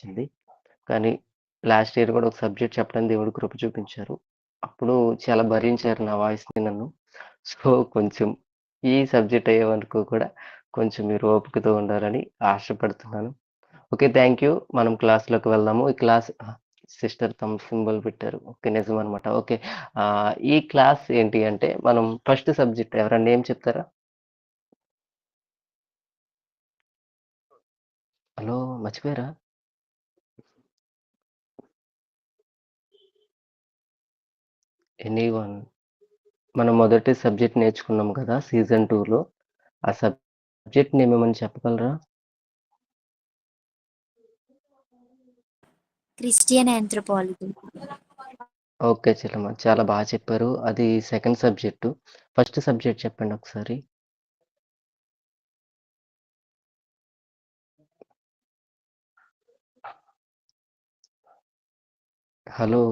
వచ్చింది. కానీ last year గూడా ఒక సబ్జెక్ట్ చెప్పడానికి దేవుడు కృప చూపించారు. అప్పుడు చాలా భరించారు నా వాయిస్‌ని నన్ను. సో, కొంచెం ఈ సబ్జెక్ట్ అయ్యే వరకు కూడా కొంచెం మీరు ఓపికతో ఉండాలని ఆశపడుతున్నాను. ఓకే. Thank you. మనం క్లాస్‌లోకి వెళ్దాము. ఈ క్లాస్ సిస్టర్ థంబ్ సింబల్ పెట్టారు. ఓకే. నిజమనమాట. ఓకే. ఈ క్లాస్ ఏంటి అంటే మనం ఫస్ట్ సబ్జెక్ట్ ఎవరైనా నేమ్ చెప్తారా? హలో! మర్చిపోయారా? ఎనీవన్. మనం మొదటి సబ్జెక్ట్ నేర్చుకున్నాం కదా! సీజన్ 2లో. ఆ సబ్జెక్ట్ నేమ్ ఏమన్నా చెప్పగలరా? Christian anthropology. ఓకే చెల్లెమ్మ. చాలా బా చెప్పారు. అది సెకండ్ సబ్జెక్టు. ఫస్ట్ సబ్జెక్ట్ చెప్పండి ఒకసారి. హలో!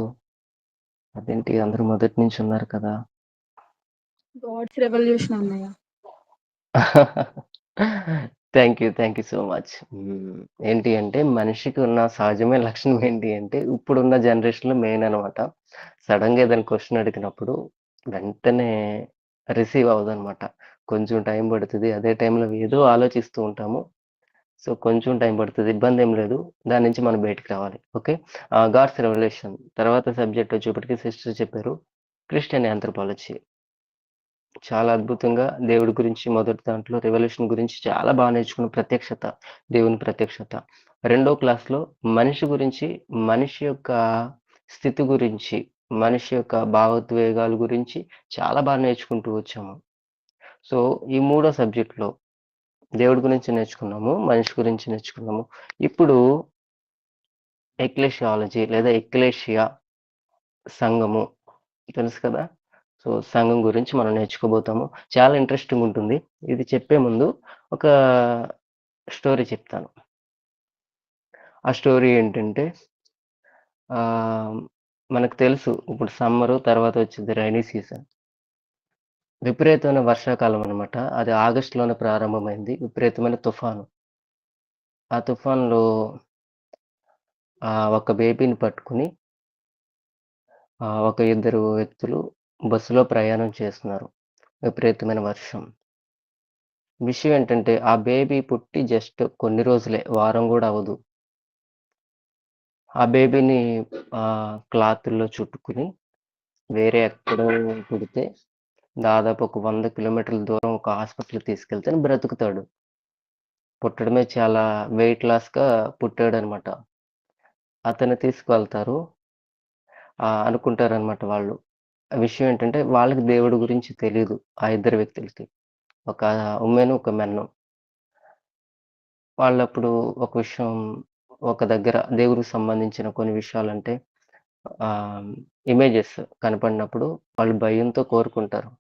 అదేంటి అందరూ మొదటి నుంచి ఉన్నారు కదా! గాడ్స్ రెవల్యూషన్ అన్నయ్య. Thank you so much. ఏంటి అంటే మనిషికి ఉన్న సహజమైన లక్షణం ఏంటి అంటే ఇప్పుడున్న జనరేషన్‌లో మెయిన్ అనమాట. సడెన్‌గా ఏదైనా క్వెషన్ అడిగినప్పుడు వెంటనే రిసీవ్ అవ్వదనమాట. కొంచెం టైం పడుతది. అదే టైంలో ఏదో ఆలోచిస్తూ ఉంటాము. సో, కొంచెం టైం పడుతది. ఇబ్బందేం లేదు. దాని నుంచి మనం బయటికి రావాలి. ఓకే. గాడ్స్ రెవల్యూషన్ తర్వాత సబ్జెక్ట్ వచ్చేప్పటికి సిస్టర్ చెప్పారు. Christian anthropology. చాలా అద్భుతంగా దేవుడి గురించి మొదటి దాంట్లో రెవల్యూషన్ గురించి చాలా బాగా నేర్చుకున్న ప్రత్యక్షత, దేవుని ప్రత్యక్షత. రెండో క్లాస్‌లో మనిషి గురించి, మనిషి యొక్క స్థితి గురించి, మనిషి యొక్క భావోద్వేగాల గురించి చాలా బాగా నేర్చుకుంటూ వచ్చాము. సో, ఈ మూడో సబ్జెక్ట్‌లో దేవుడి గురించి నేర్చుకున్నాము. మనిషి గురించి నేర్చుకున్నాము. ఇప్పుడు ఎక్లెషియాలజీ లేదా ఎక్లేషియా సంఘము తెలుసు కదా! సో, సంఘం గురించి మనం నేర్చుకోబోతాము. చాలా ఇంట్రెస్టింగ్ ఉంటుంది. ఇది చెప్పే ముందు ఒక స్టోరీ చెప్తాను. ఆ స్టోరీ ఏంటంటే ఆహ్, మనకు తెలుసు ఇప్పుడు సమ్మరు తర్వాత వచ్చిద్ది రైనీ సీజన్. విపరీతమైన వర్షాకాలం అనమాట. అది ఆగస్ట్‌లోనే ప్రారంభమైంది. విపరీతమైన తుఫాను. ఆ తుఫాన్‌లో ఒక బేబీని పట్టుకొని ఒక ఇద్దరు వ్యక్తులు బస్సులో ప్రయాణం చేస్తున్నారు. విపరీతమైన వర్షం. విషయం ఏంటంటే, ఆ బేబీ పుట్టి జస్ట్ కొన్ని రోజులే. వారం గూడా అవ్వదు. ఆ బేబీని క్లాతుల్లో చుట్టుకొని, వేరే ఎక్కడో పుడితే, దాదాపు ఒక 100 కిలోమీటర్ల దూరం ఒక హాస్పిటల్‌కి తీసుకెళ్తేనే బ్రతుకుతాడు. పుట్టడమే చాలా వెయిట్ లాస్‌గా పుట్టాడనమాట. అతన్ని తీసుకువెళ్తారు. అనుకుంటారనమాట వాళ్ళు. విషయం ఏంటంటే, వాళ్ళకి దేవుడి గురించి తెలీదు. ఆ ఇద్దరు వ్యక్తులకి. ఒక వుమెన్, ఒక మెన్. వాళ్ళప్పుడు ఒక విషయం ఒక దగ్గర దేవుడికి సంబంధించిన కొన్ని విషయాలంటే ఆహ్, ఇమేజెస్ కనపడినప్పుడు వాళ్ళు భయంతో కోరుకుంటారు.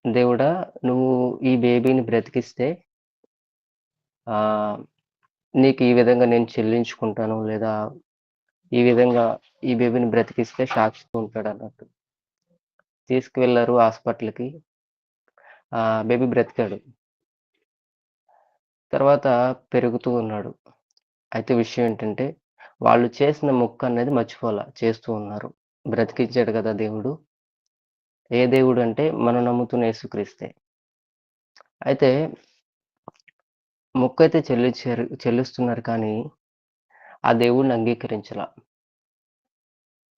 దేవుడా! నువ్వు ఈ బేబీని బ్రతికిస్తే ఆహ్, నీకు ఈ విధంగా నేను చెల్లించుకుంటాను. లేదా ఈ విధంగా ఈ బేబీని బ్రతికిస్తే సాక్షిగా ఉంటాడన్నట్టు. తీసుకువెళ్లారు హాస్పిటల్‌కి. బేబీ బ్రతికాడు. తర్వాత పెరుగుతూ ఉన్నాడు. అయితే విషయం ఏంటంటే, వాళ్ళు చేసిన మొక్కనేది మర్చిపోలా. చేస్తూ ఉన్నారు. బ్రతికించాడు గదా దేవుడు. ఏ దేవుడంటే మనం నమ్ముతున్న యేసుక్రీస్తే. అయితే మొక్కయితే చెల్లిస్తున్నారు కానీ, ఆ దేవుడిని అంగీకరించలా.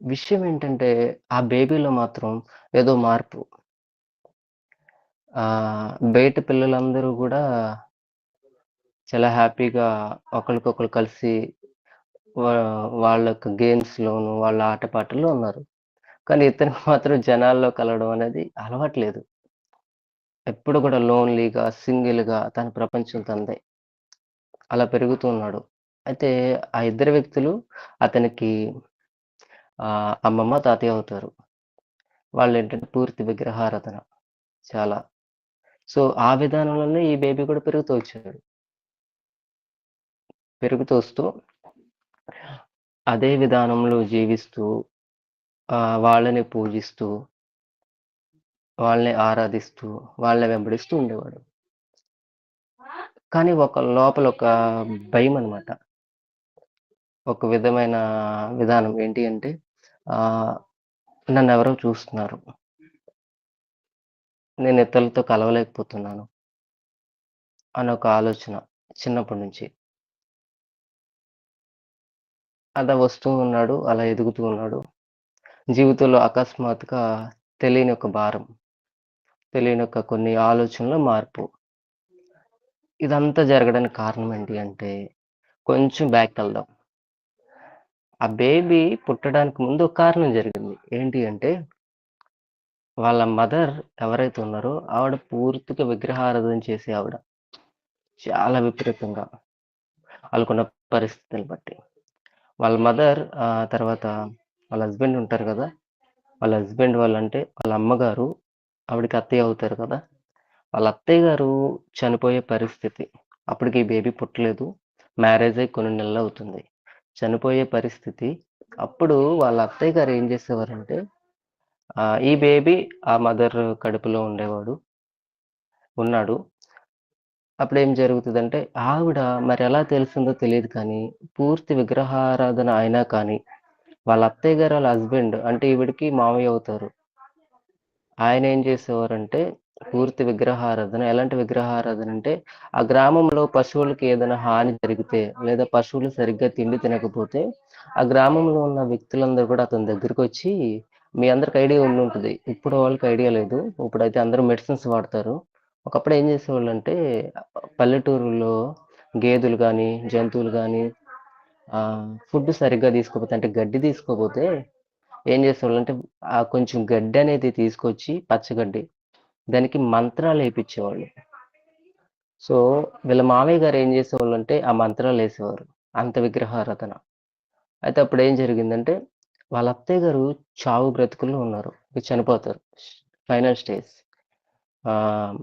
విషయం ఏంటంటే, ఆ బేబీలో మాత్రం ఏదో మార్పు. బయట పిల్లలందరూ గూడా చాలా హ్యాపీగా ఒకళ్ళకొకళ్ళు కలిసి వా వాళ్ళ యొక్క గేమ్స్‌లోను, వాళ్ళ ఆటపాటల్లో ఉన్నారు. కానీ ఇతనికి మాత్రం జనాల్లో కలవడం అనేది అలవాట్లేదు. ఎప్పుడు గూడా లోన్‌లీగా, సింగిల్‌గా తన ప్రపంచం తనదే. అలా పెరుగుతూ ఉన్నాడు. అయితే ఆ ఇద్దరు వ్యక్తులు అతనికి అమ్మమ్మ, తాతయ్య అవుతారు. వాళ్ళేంటంటే పూర్తి విగ్రహారాధన చాలా. సో, ఆ విధానంలోనే ఈ బేబీ కూడా పెరుగుతూ వచ్చాడు. పెరుగుతూ వస్తూ అదే విధానంలో జీవిస్తూ వాళ్ళని పూజిస్తూ, వాళ్ళని ఆరాధిస్తూ, వాళ్ళని వెంబడిస్తూ ఉండేవాడు. కానీ లోపల ఒక భయమనమాట. ఒక విధమైన విధానం ఏంటి అంటే ఆహ్, నన్నెవరో చూస్తున్నారు. నేను ఇతరులతో కలవలేకపోతున్నాను అనే ఒక ఆలోచన చిన్నప్పటి నుంచి. అలా వస్తూ ఉన్నాడు. అలా ఎదుగుతూ ఉన్నాడు. జీవితంలో అకస్మాత్తుగా తెలియని ఒక భారం, తెలియని ఒక కొన్ని ఆలోచనలో మార్పు. ఇదంతా జరగడానికి కారణం ఏంటి అంటే కొంచెం బ్యాక్‌కెళ్దాం. ఆ బేబీ పుట్టడానికి ముందు ఒక కారణం జరిగింది. ఏంటి అంటే వాళ్ళ మదర్ ఎవరైతే ఉన్నారో ఆవిడ పూర్తిగా విగ్రహారాధన చేసే ఆవిడ. చాలా విపరీతంగా ఆళ్ళకున్న పరిస్థితులను బట్టి. వాళ్ళ మదర్ తర్వాత వాళ్ళ హస్బెండ్ ఉంటారు గదా! వాళ్ళ హస్బెండ్ వాళ్ళంటే వాళ్ళ అమ్మగారు ఆవిడకి అత్తయ్య అవుతారు కదా! వాళ్ళ అత్తయ్య గారు చనిపోయే పరిస్థితి. అప్పటికి ఈ బేబీ పుట్టలేదు. మ్యారేజ్ అయ్యి కొన్ని నెలలవుతుంది. చనిపోయే పరిస్థితి. అప్పుడు వాళ్ళ అత్తయ్య గారు ఏం చేసేవారంటే ఈ బేబీ ఆ మదర్ కడుపులో ఉన్నాడు. అప్పుడేం జరుగుతదంటే ఆవిడ మరెలా తెలిసిందో తెలీదు కానీ పూర్తి విగ్రహారాధన అయినా కానీ వాళ్ళ అత్తయ్య గారు వాళ్ళ హస్బెండ్ అంటే ఈవిడకి మామయ్య అవుతారు. ఆయనేం చేసేవారంటే పూర్తి విగ్రహారాధన. ఎలాంటి విగ్రహారాధన అంటే, ఆ గ్రామంలో పశువులకి ఏదైనా హాని జరిగితే, లేదా పశువులు సరిగ్గా తిండి తినకపోతే, ఆ గ్రామంలో ఉన్న వ్యక్తులందరూ కూడా అతని దగ్గరకొచ్చి మీ అందరికి ఐడియా ఉండుంటది. ఇప్పుడు వాళ్ళకి ఐడియా లేదు. ఇప్పుడైతే అందరూ మెడిసిన్స్ వాడతారు. ఒకప్పుడు ఏం చేసేవాళ్ళంటే, పల్లెటూరుల్లో గేదెలు గానీ, జంతువులు గానీ ఫుడ్ సరిగ్గా తీసుకోపోతే అంటే గడ్డి తీసుకోపోతే ఏం చేసేవాళ్ళంటే కొంచెం గడ్డనేది తీసుకొచ్చి పచ్చగడ్డి, దానికి మంత్రాలేపిచ్చేవాళ్ళు. సో, వీళ్ళ మామయ్య గారు ఏం చేసేవాళ్ళంటే ఆ మంత్రాలేసేవారు. అంత విగ్రహారాధన. అయితే అప్పుడేం జరిగిందంటే, వాళ్ళ అత్తయ్య గారు చావు బ్రతుకుల్లో ఉన్నారు. చనిపోతారు. Final stage. ఆహ్,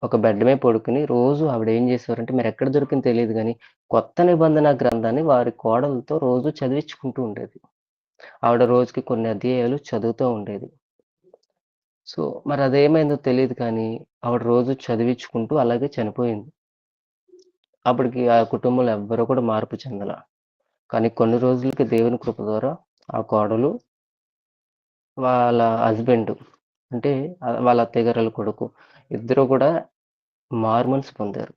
ఒక బెడ్ మీద పడుకొని రోజు ఆవిడేం చేసేవారంటే మరెక్కడ దొరికిందో తెలీదు గానీ, కొత్త నిబంధన గ్రంథాన్ని వారి కోడలతో రోజు చదివించుకుంటూ ఉండేది. ఆవిడ రోజుకి కొన్ని అధ్యాయాలు చదువుతూ ఉండేది. సో, మరదేమైందో తెలీదు కానీ, ఆవిడ రోజు చదివించుకుంటూ అలాగే చనిపోయింది. అప్పటికి ఆ కుటుంబంలో ఎవ్వరు కూడా మార్పు చెందల. కానీ కొన్ని రోజులకి దేవుని కృప ద్వారా ఆ కోడలు, వాళ్ళ హస్బెండ్ అంటే వాళ్ళ అత్తయ్య గారోళ్ళ కొడుకు ఇద్దరు కూడా మారుమనసు పొందారు.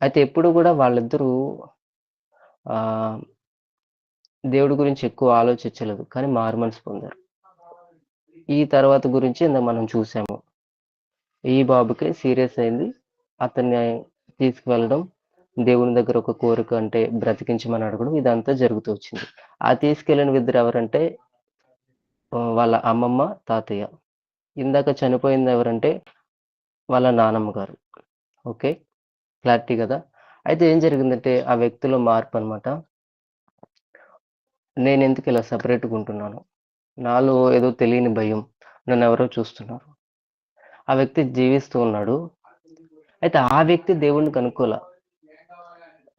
అయితే ఎప్పుడు కూడా వాళ్ళిద్దరూ ఆహ్, దేవుడి గురించి ఎక్కువ ఆలోచించలేదు. కానీ మారుమనసు పొందారు. ఈ తర్వాత గురించి ఇందాక మనం చూసాము. ఈ బాబుకి సీరియస్ అయింది. అతన్ని తీసుకువెళ్ళడం, దేవుని దగ్గర ఒక కోరిక అంటే బ్రతికించమని అడగడం ఇదంతా జరుగుతూ వచ్చింది. ఆ తీసుకెళ్ళిన ఇద్దరు ఎవరంటే వాళ్ళ అమ్మమ్మ, తాతయ్య. ఇందాక చనిపోయింది ఎవరంటే వాళ్ళ నానమ్మ గారు. ఓకే. క్లారిటీ గదా! అయితే ఏం జరిగిందంటే ఆ వ్యక్తిలో మార్పనమాట. నేనెందుకు ఇలా సెపరేట్‌గా ఉంటున్నాను? నాలో ఏదో తెలియని భయం. నన్నెవరో చూస్తున్నారు. ఆ వ్యక్తి జీవిస్తూ ఉన్నాడు. అయితే ఆ వ్యక్తి దేవుడిని కనుక్కోల.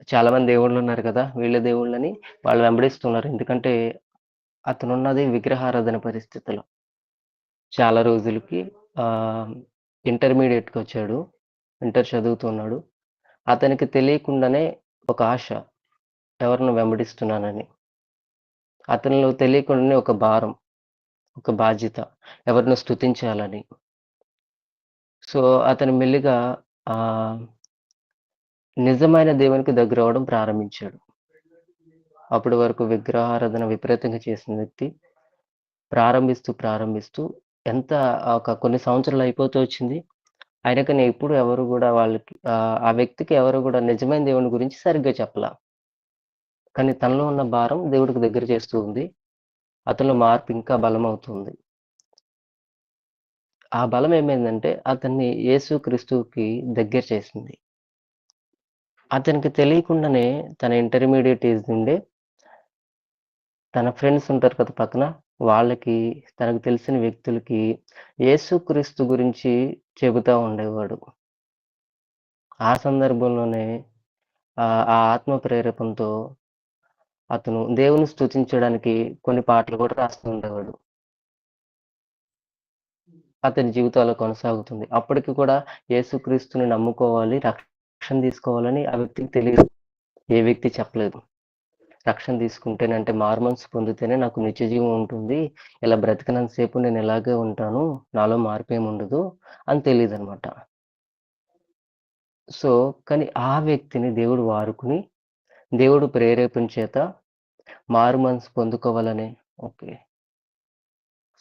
చాలా మంది దేవుళ్ళున్నారు కదా! వీళ్ళే దేవుళ్ళని వాళ్ళు వెంబడిస్తున్నారు. ఎందుకంటే అతనున్నది విగ్రహారాధన పరిస్థితిలో. చాలా రోజులకి ఆహ్, ఇంటర్మీడియేట్‌కొచ్చాడు. ఇంటర్ చదువుతున్నాడు. అతనికి తెలియకుండానే ఒక ఆశ ఎవరినో వెంబడిస్తున్నానని. అతనిలో తెలియకుండానే ఒక భారం, ఒక బాధ్యత ఎవరినో స్తుతించాలని. సో, అతను మెల్లిగా ఆహ్, నిజమైన దేవునికి దగ్గరవ్వడం ప్రారంభించాడు. అప్పటి వరకు విగ్రహారాధన విపరీతంగా చేసిన వ్యక్తి ప్రారంభిస్తూ ఎంత ఒక కొన్ని సంవత్సరాలు అయిపోతూ వచ్చింది. అయినా కానీ ఎప్పుడు ఎవరు గూడా వాళ్ళకి ఆ వ్యక్తికి ఎవరు గూడా నిజమైన దేవుని గురించి సరిగ్గా చెప్పలా. కానీ తనలో ఉన్న భారం దేవుడికి దగ్గర చేస్తూ ఉంది. అతనిలో మార్పు ఇంకా బలమవుతుంది. ఆ బలం ఏమైందంటే అతన్ని యేసుక్రీస్తుకి దగ్గర చేసింది. అతనికి తెలియకుండానే తన ఇంటర్మీడియేట్ ఏజ్ నుండే తన ఫ్రెండ్స్ ఉంటారు కదా పక్కన, వాళ్ళకి తనకు తెలిసిన వ్యక్తులకి యేసుక్రీస్తు గురించి చెబుతా ఉండేవాడు. ఆ సందర్భంలోనే ఆ ఆత్మ ప్రేరేపణతో అతను దేవుని స్తుతించడానికి కొన్ని పాటలు కూడా రాస్తూ ఉండేవాడు. అతని జీవితం అలా కొనసాగుతుంది. అప్పటికి కూడా యేసుక్రీస్తుని నమ్ముకోవాలి, రక్షణ తీసుకోవాలని ఆ వ్యక్తికి తెలీదు. ఏ వ్యక్తి చెప్పలేదు. రక్షణ తీసుకుంటేనే అంటే మారుమనసు పొందితేనే నాకు నిత్య జీవం ఉంటుంది. ఇలా బ్రతికినంత సేపు నేను ఇలాగే ఉంటాను. నాలో మార్పేముండదు అని తెలీదనమాట. సో, కానీ ఆ వ్యక్తిని దేవుడు వాడుకుని, దేవుడు ప్రేరేపణ చేత మారుమనసు పొందుకోవాలనే ఓకే.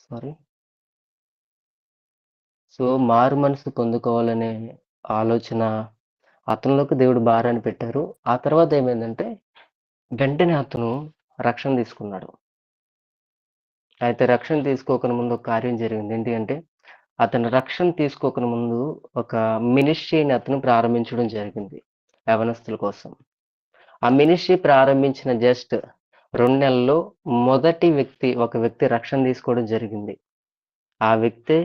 సారీ. సో, మారుమనసు పొందుకోవాలనే ఆలోచన అతనిలోకి దేవుడు భారాన్ని పెట్టారు. ఆ తర్వాత ఏమైందంటే, వెంటనే అతను రక్షణ తీసుకున్నాడు. అయితే రక్షణ తీసుకోకన ముందు ఒక కార్యం జరిగింది. ఏంటి అంటే, అతను రక్షణ తీసుకోకన ముందు ఒక మినిస్ట్రీని అతను ప్రారంభించడం జరిగింది. యవనస్తుల కోసం. ఆ మినిస్ట్రీ ప్రారంభించిన జస్ట్ 2 నెలల్లో ఒక వ్యక్తి రక్షణ తీసుకోవడం జరిగింది. ఆ వ్యక్తే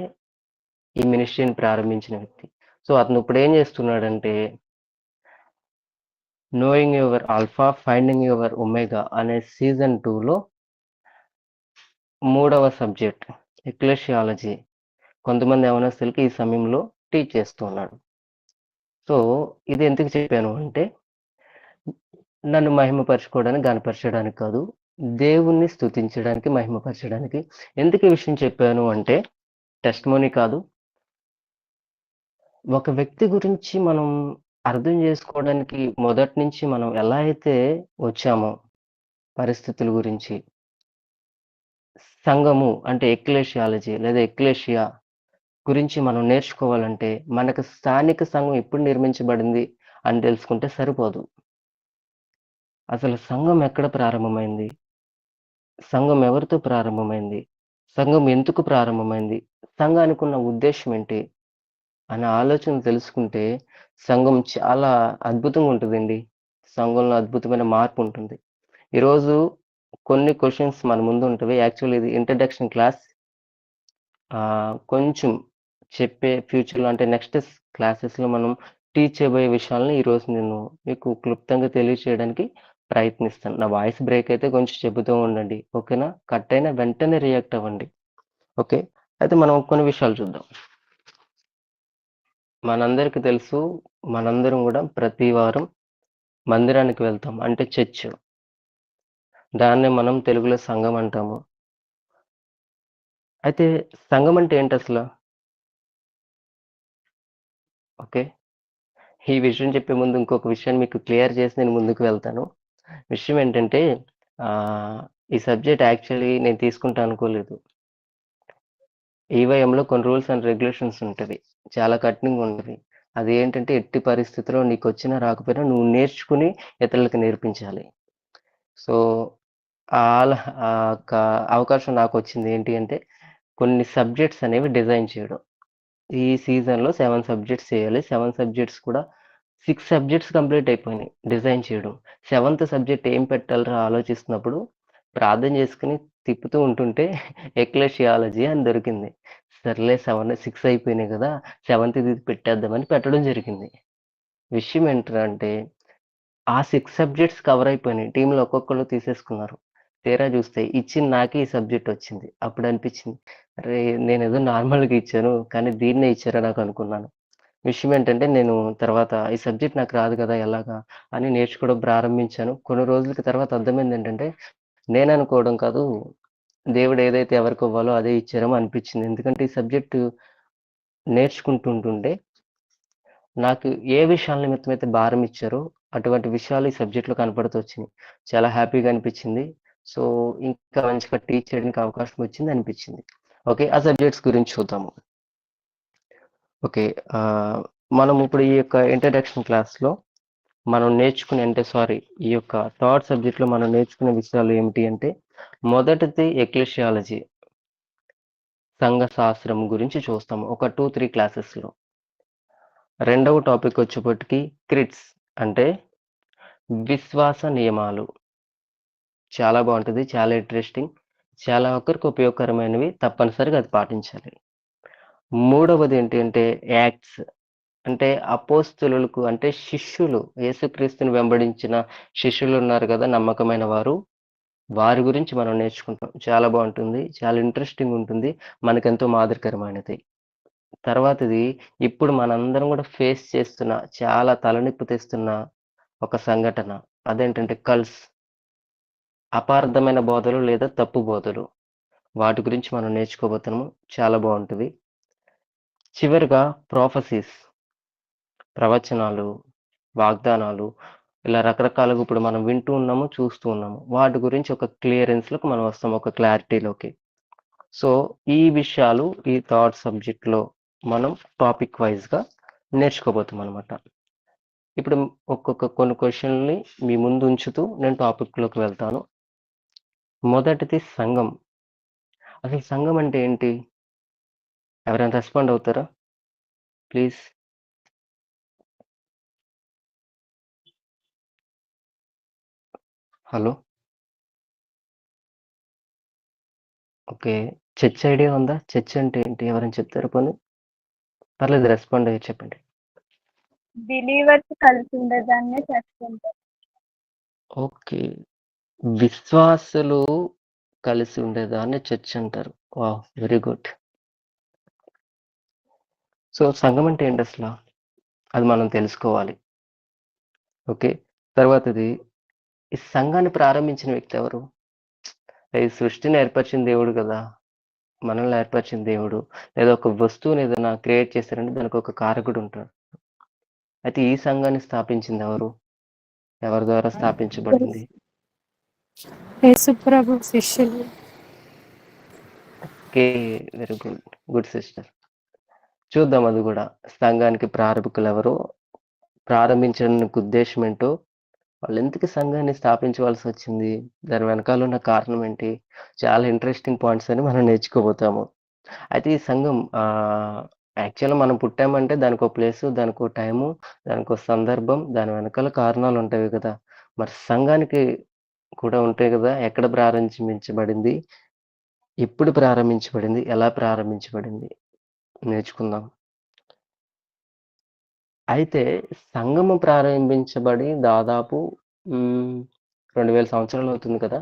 ఈ మినిస్ట్రీని ప్రారంభించిన వ్యక్తి. సో, అతను ఇప్పుడేం చేస్తున్నాడంటే, 'knowing your alpha, finding your omega' అనే సీజన్ 2లో 3వ సబ్జెక్ట్ ఎక్లెషియాలజీ. కొంతమంది యవనస్తులకి ఈ సమయంలో టీచ్ చేస్తూ ఉన్నాడు. సో, ఇది ఎందుకు చెప్పాను అంటే, నన్ను మహిమపరచుకోవడానికి, ఘనపరచడానికి కాదు. దేవుణ్ణి స్తుతించడానికి, మహిమపరచడానికి. ఎందుకు ఈ విషయం చెప్పాను అంటే, టెస్టిమోనీ కాదు. ఒక వ్యక్తి గురించి మనం అర్థం చేసుకోవడానికి మొదటి నుంచి మనం ఎలా అయితే వచ్చామో పరిస్థితుల గురించి, సంఘము అంటే ఎక్లెషియాలజీ లేదా ఎక్లెషియా గురించి మనం నేర్చుకోవాలంటే, మనకు స్థానిక సంఘం ఎప్పుడు నిర్మించబడింది అని తెలుసుకుంటే సరిపోదు. అసలు సంఘం ఎక్కడ ప్రారంభమైంది? సంఘం ఎవరితో ప్రారంభమైంది? సంఘం ఎందుకు ప్రారంభమైంది? సంఘానికి ఉన్న ఉద్దేశ్యం ఏంటి? అనే ఆలోచన తెలుసుకుంటే సంఘం చాలా అద్భుతంగా ఉంటదండి. సంఘంలో అద్భుతమైన మార్పు ఉంటుంది. ఈరోజు కొన్ని క్వెషన్స్ మన ముందు ఉంటవి. యాక్చువల్లీ ఇది ఇంట్రడక్షన్ క్లాస్. కొంచెం ఫ్యూచర్‌లో అంటే నెక్స్ట్ క్లాసెస్‌లో మనం టీచ్ చేయబోయే విషయాలను ఈరోజు నేను మీకు క్లుప్తంగా తెలియజేయడానికి ప్రయత్నిస్తాను. నా వాయిస్ బ్రేక్ అయితే కొంచెం చెబుతూ ఉండండి. ఓకేనా? కట్ అయినా వెంటనే రియాక్ట్ అవ్వండి. ఓకే. అయితే మనం కొన్ని విషయాలు చూద్దాం. మనందరికీ తెలుసు, మనందరం గూడా ప్రతి వారం మందిరానికి వెళ్తాం. అంటే చర్చ్. దాన్నే మనం తెలుగులో సంఘం అంటాము. అయితే సంఘం అంటే ఏంటసల? ఓకే. ఈ విషయం చెప్పే ముందు ఇంకొక విషయాన్ని మీకు క్లియర్ చేసి నేను ముందుకు వెళ్తాను. విషయం ఏంటంటే ఈ సబ్జెక్ట్ యాక్చువల్లీ నేను తీసుకుంటా అనుకోలేదు. ఈవైఎంలో కొన్ని రూల్స్ అండ్ రెగ్యులేషన్స్ ఉంటవి. చాలా కఠినంగా ఉంటవి. అది ఏంటంటే ఎట్టి పరిస్థితిలో నీకొచ్చినా రాకపోయినా నువ్వు నేర్చుకుని ఇతరులకు నేర్పించాలి. సో, ఆ యొక్క అవకాశం నాకొచ్చింది. ఏంటి అంటే కొన్ని సబ్జెక్ట్స్ అనేవి డిజైన్ చేయడం. ఈ సీజన్‌లో 7 సబ్జెక్ట్స్ చేయాలి. 7 సబ్జెక్ట్స్ కూడా 6 సబ్జెక్ట్స్ కంప్లీట్ అయిపోయినాయి డిజైన్ చేయడం. 7థ్ సబ్జెక్ట్ ఏం పెట్టాలిరా ఆలోచిస్తున్నప్పుడు ప్రార్థన చేసుకొని తిప్పుతూ ఉంటుంటే ఎక్లెషియాలజీ అని దొరికింది. సర్లే 6 అయిపోయినాయి కదా! 7థ్‌ది ఇది పెట్టేద్దామని పెట్టడం జరిగింది. విషయం ఏంట్రా అంటే ఆ 6 సబ్జెక్ట్స్ కవర్ అయిపోయినాయి. టీమ్‌లో ఒక్కొక్కళ్ళు తీసేసుకున్నారు. తీరా చూస్తే ఇచ్చింది నాకే ఈ సబ్జెక్ట్ వచ్చింది. అప్పుడు అనిపించింది. అరే! నేనేదో నార్మల్‌గా ఇచ్చాను. కానీ దీన్నే ఇచ్చారా నాకు అనుకున్నాను. విషయం ఏంటంటే నేను తర్వాత ఈ సబ్జెక్ట్ నాకు రాదు కదా! ఎలాగా అని నేర్చుకోవడం ప్రారంభించాను. కొన్ని రోజులకి తర్వాత అర్థమైందేంటంటే నేననుకోవడం కాదు. దేవుడు ఏదైతే ఎవరికివ్వాలో అదే ఇచ్చారేమో అనిపించింది. ఎందుకంటే ఈ సబ్జెక్ట్ నేర్చుకుంటుంటుంటే నాకు ఏ విషయాల నిమిత్తం అయితే భారం ఇచ్చారో అటువంటి విషయాలు ఈ సబ్జెక్ట్‌లో కనపడుతూ వచ్చినాయి. చాలా హ్యాపీగా అనిపించింది. సో, ఇంకా మంచిగా టీచ్ చేయడానికి అవకాశం వచ్చింది అనిపించింది. ఓకే. ఆ సబ్జెక్ట్స్ గురించి చూద్దాము. ఓకే. మనం ఇప్పుడు ఈ యొక్క ఇంట్రడక్షన్ క్లాస్‌లో మనం నేర్చుకునే ఈ యొక్క థర్డ్ సబ్జెక్ట్‌లో మనం నేర్చుకునే విషయాలు ఏమిటి అంటే, మొదటిది ఎక్లెషియాలజీ. సంఘ శాస్త్రం గురించి చూస్తాము. ఒక 2, 3 క్లాసెస్‌లో. రెండవ టాపిక్ వచ్చేప్పటికి క్రిట్స్ అంటే విశ్వాస నియమాలు. చాలా బావుంటది. చాలా ఇంట్రెస్టింగ్. చాలా ఒక్కరికి ఉపయోగకరమైనవి. తప్పనిసరిగా అది పాటించాలి. మూడవది ఏంటి అంటే యాక్ట్స్. అంటే అపోస్తలులకు అంటే శిష్యులు యేసుక్రీస్తుని వెంబడించిన శిష్యులున్నారు గదా! నమ్మకమైన వారు. వారి గురించి మనం నేర్చుకుంటాం. చాలా బావుంటుంది. చాలా ఇంట్రెస్టింగ్ ఉంటుంది. మనకెంతో మాదిరికరమైనది. తర్వాతది ఇప్పుడు మనందరం గూడా ఫేస్ చేస్తున్న చాలా తలనొప్పి తెస్తున్న ఒక సంఘటన. అదేంటంటే కల్ట్స్. అపార్థమైన బోధలు లేదా తప్పు బోధలు వాటి గురించి మనం నేర్చుకోబోతున్నాము. చాలా బాగుంటుంది. చివరిగా ప్రాఫెసీస్, ప్రవచనాలు, వాగ్దానాలు ఇలా రకరకాలుగా ఇప్పుడు మనం వింటూ ఉన్నాము, చూస్తూ ఉన్నాము. వాటి గురించి ఒక క్లియరెన్స్‌లోకి మనం వస్తాం, ఒక క్లారిటీలోకి. సో, ఈ విషయాలు ఈ థర్డ్ సబ్జెక్ట్‌లో మనం టాపిక్ వైస్‌గా నేర్చుకోబోతున్నామనమాట. ఇప్పుడు కొన్ని క్వెషన్‌లని మీ ముందు ఉంచుతూ నేను టాపిక్‌లోకి వెళ్తాను. మొదటిది సంఘం. అసలు సంఘం అంటే ఏంటి? ఎవరైనా రెస్పాండ్ అవుతారా? Please. Hello. Okay. Church idea ఉందా? చర్చ్ అంటే ఏంటి? ఎవరైనా చెప్తారా పోనీ? పర్లేదు రెస్పాండ్ అయ్యి చెప్పండి. బిలీవర్స్ కలిసి ఉండేదాన్నే చేస్తుంటారు. ఓకే. విశ్వాసులు కలిసి ఉండేదాన్ని చర్చ్ అంటారు. వావ్! Very good. సో, సంఘం అంటే ఏంటి అసల? అది మనం తెలుసుకోవాలి. ఓకే. తర్వాతది ఈ సంఘాన్ని ప్రారంభించిన వ్యక్తి ఎవరు? ఈ సృష్టిని ఏర్పరిచిన దేవుడు కదా! మనల్ని ఏర్పరిచిన దేవుడు. లేదా ఒక వస్తువుని ఏదైనా క్రియేట్ చేశారంటే దానికి ఒక కారకుడు ఉంటాడు. అయితే ఈ సంఘాన్ని స్థాపించింది ఎవరు? ఎవరి ద్వారా స్థాపించబడింది? యేసుప్రభు శిష్యులు. Okay. Very good. Good sister. చూద్దాం అది కూడా. సంఘానికి ప్రారంభికులు ఎవరు? ప్రారంభించడానికి ఉద్దేశం ఏంటో? వాళ్ళు ఎందుకు సంఘాన్ని స్థాపించవలసి వచ్చింది? దాని వెనకాల ఉన్న కారణం ఏంటి? చాలా ఇంట్రెస్టింగ్ పాయింట్స్ అని మనం నేర్చుకోబోతాము. అయితే ఈ సంఘం యాక్చువల్‌గా మనం పుట్టామంటే దానికో ప్లేసు, దానికో టైము, దానికో సందర్భం, దాని వెనకాల కారణాలు ఉంటాయి కదా! మరి సంఘానికి కూడా ఉంటాయి కదా! ఎక్కడ ప్రారంభించబడింది? ఎప్పుడు ప్రారంభించబడింది? ఎలా ప్రారంభించబడింది? నేర్చుకుందాం. అయితే సంఘము ప్రారంభించబడి దాదాపు 2000 సంవత్సరాలు అవుతుంది కదా!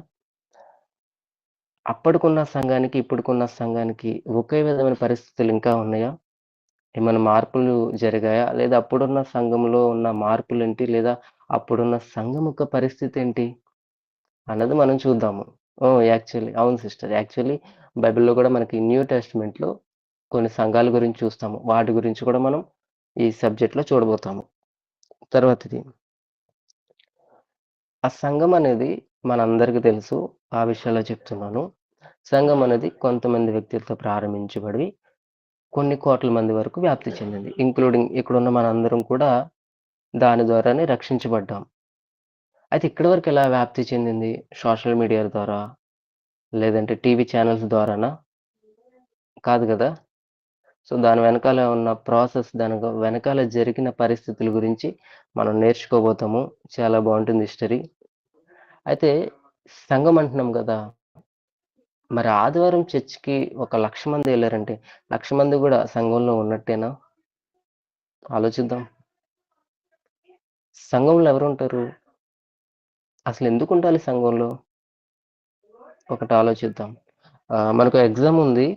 అప్పటికున్న సంఘానికి, ఇప్పటికున్న సంఘానికి ఒకే విధమైన పరిస్థితులు ఇంకా ఉన్నాయా? ఏమైనా మార్పులు జరిగాయా? లేదా అప్పుడున్న సంఘంలో ఉన్న మార్పులేంటి? లేదా అప్పుడున్న సంఘం యొక్క పరిస్థితి ఏంటి? అన్నది మనం చూద్దాము. అవును సిస్టర్. యాక్చువల్లీ బైబిల్‌లో కూడా మనకి న్యూ టెస్టమెంట్‌లో కొన్ని సంఘాల గురించి చూస్తాము. వాటి గురించి కూడా మనం ఈ సబ్జెక్ట్‌లో చూడబోతాము. తర్వాతది ఆ సంఘం అనేది మనందరికీ తెలుసు. ఆ విషయాల్లో చెప్తున్నాను. సంఘం అనేది కొంతమంది వ్యక్తులతో ప్రారంభించబడి కొన్ని కోట్ల మంది వరకు వ్యాప్తి చెందింది. ఇంక్లూడింగ్ ఇక్కడున్న మనందరం కూడా దాని ద్వారానే రక్షించబడ్డాం. అయితే ఇక్కడి వరకు ఎలా వ్యాప్తి చెందింది? సోషల్ మీడియా ద్వారా? లేదంటే టీవీ ఛానెల్స్ ద్వారానా? కాదు గదా! సో, దాని వెనకాల ఉన్న ప్రాసెస్, దాని వెనకాల జరిగిన పరిస్థితుల గురించి మనం నేర్చుకోబోతాము. చాలా బావుంటుంది హిస్టరీ. అయితే సంఘం అంటున్నాం గదా! మరి ఆదివారం చర్చ్‌కి ఒక 1,00,000 మంది ఎళ్లారంటే, 1,00,000 మంది గూడా సంఘంలో ఉన్నట్టేనా? ఆలోచిద్దాం. సంఘంలో ఎవరుంటారు? అసలెందుకుండాలి సంఘంలో? ఒకటి ఆలోచిద్దాం. మనకు ఎగ్జామ్ ఉంది.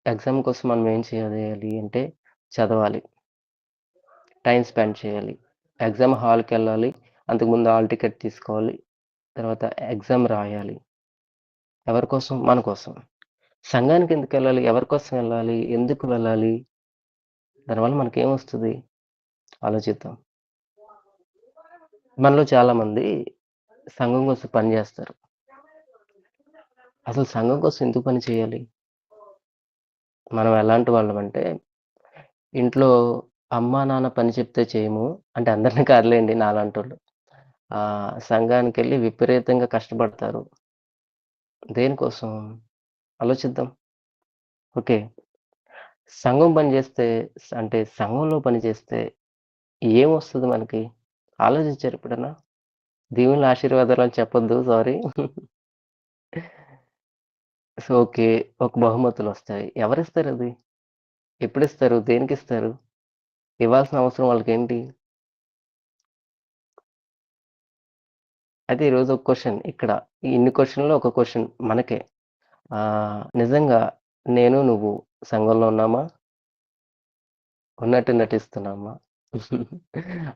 ఎగ్జామ్ కోసం మనం ఏం చేయాలి అంటే చదవాలి. టైమ్ స్పెండ్ చేయాలి. ఎగ్జామ్ హాల్‌కెళ్ళాలి. అంతకుముందు హాల్ టికెట్ తీసుకోవాలి. తర్వాత ఎగ్జామ్ రాయాలి. ఎవరి కోసం? మన కోసం. సంఘానికి ఎందుకెళ్ళాలి? ఎవరి కోసం వెళ్ళాలి? ఎందుకు వెళ్ళాలి? దానివల్ల మనకేమొస్తది? ఆలోచిద్దాం. మనలో చాలామంది సంఘం కోసం పని జేస్తారు. అసలు సంఘం కోసం ఎందుకు పని చేయాలి? మనం ఎలాంటి వాళ్ళమంటే, ఇంట్లో అమ్మా, నాన్న పని చెప్తే చేయము. అంటే అందరిని కాదులెండి నాలాంటోళ్ళు. సంఘానికెళ్ళి విపరీతంగా కష్టపడతారు. దేనికోసం? ఆలోచిద్దాం. ఓకే. సంఘం పని జేస్తే అంటే సంఘంలో పని చేస్తే ఏమొస్తది మనకి? ఆలోచించారా ఎప్పుడన్నా? దీవెనలు, ఆశీర్వాదాలు అని చెప్పొద్దు. సారీ. So, okay. ఒక బహుమతులొస్తాయి. ఎవరిస్తారది? ఎప్పుడిస్తారు? దేనికిస్తారు? ఇవ్వాల్సిన అవసరం వాళ్ళకేంటి? అయితే ఈరోజు ఒక క్వెషన్ ఇక్కడ. ఇన్ని క్వెషన్‌లో ఒక క్వెషన్ మనకే. నిజంగా నేను, నువ్వు సంఘంలో ఉన్నామా? ఉన్నట్టు నటిస్తున్నామా?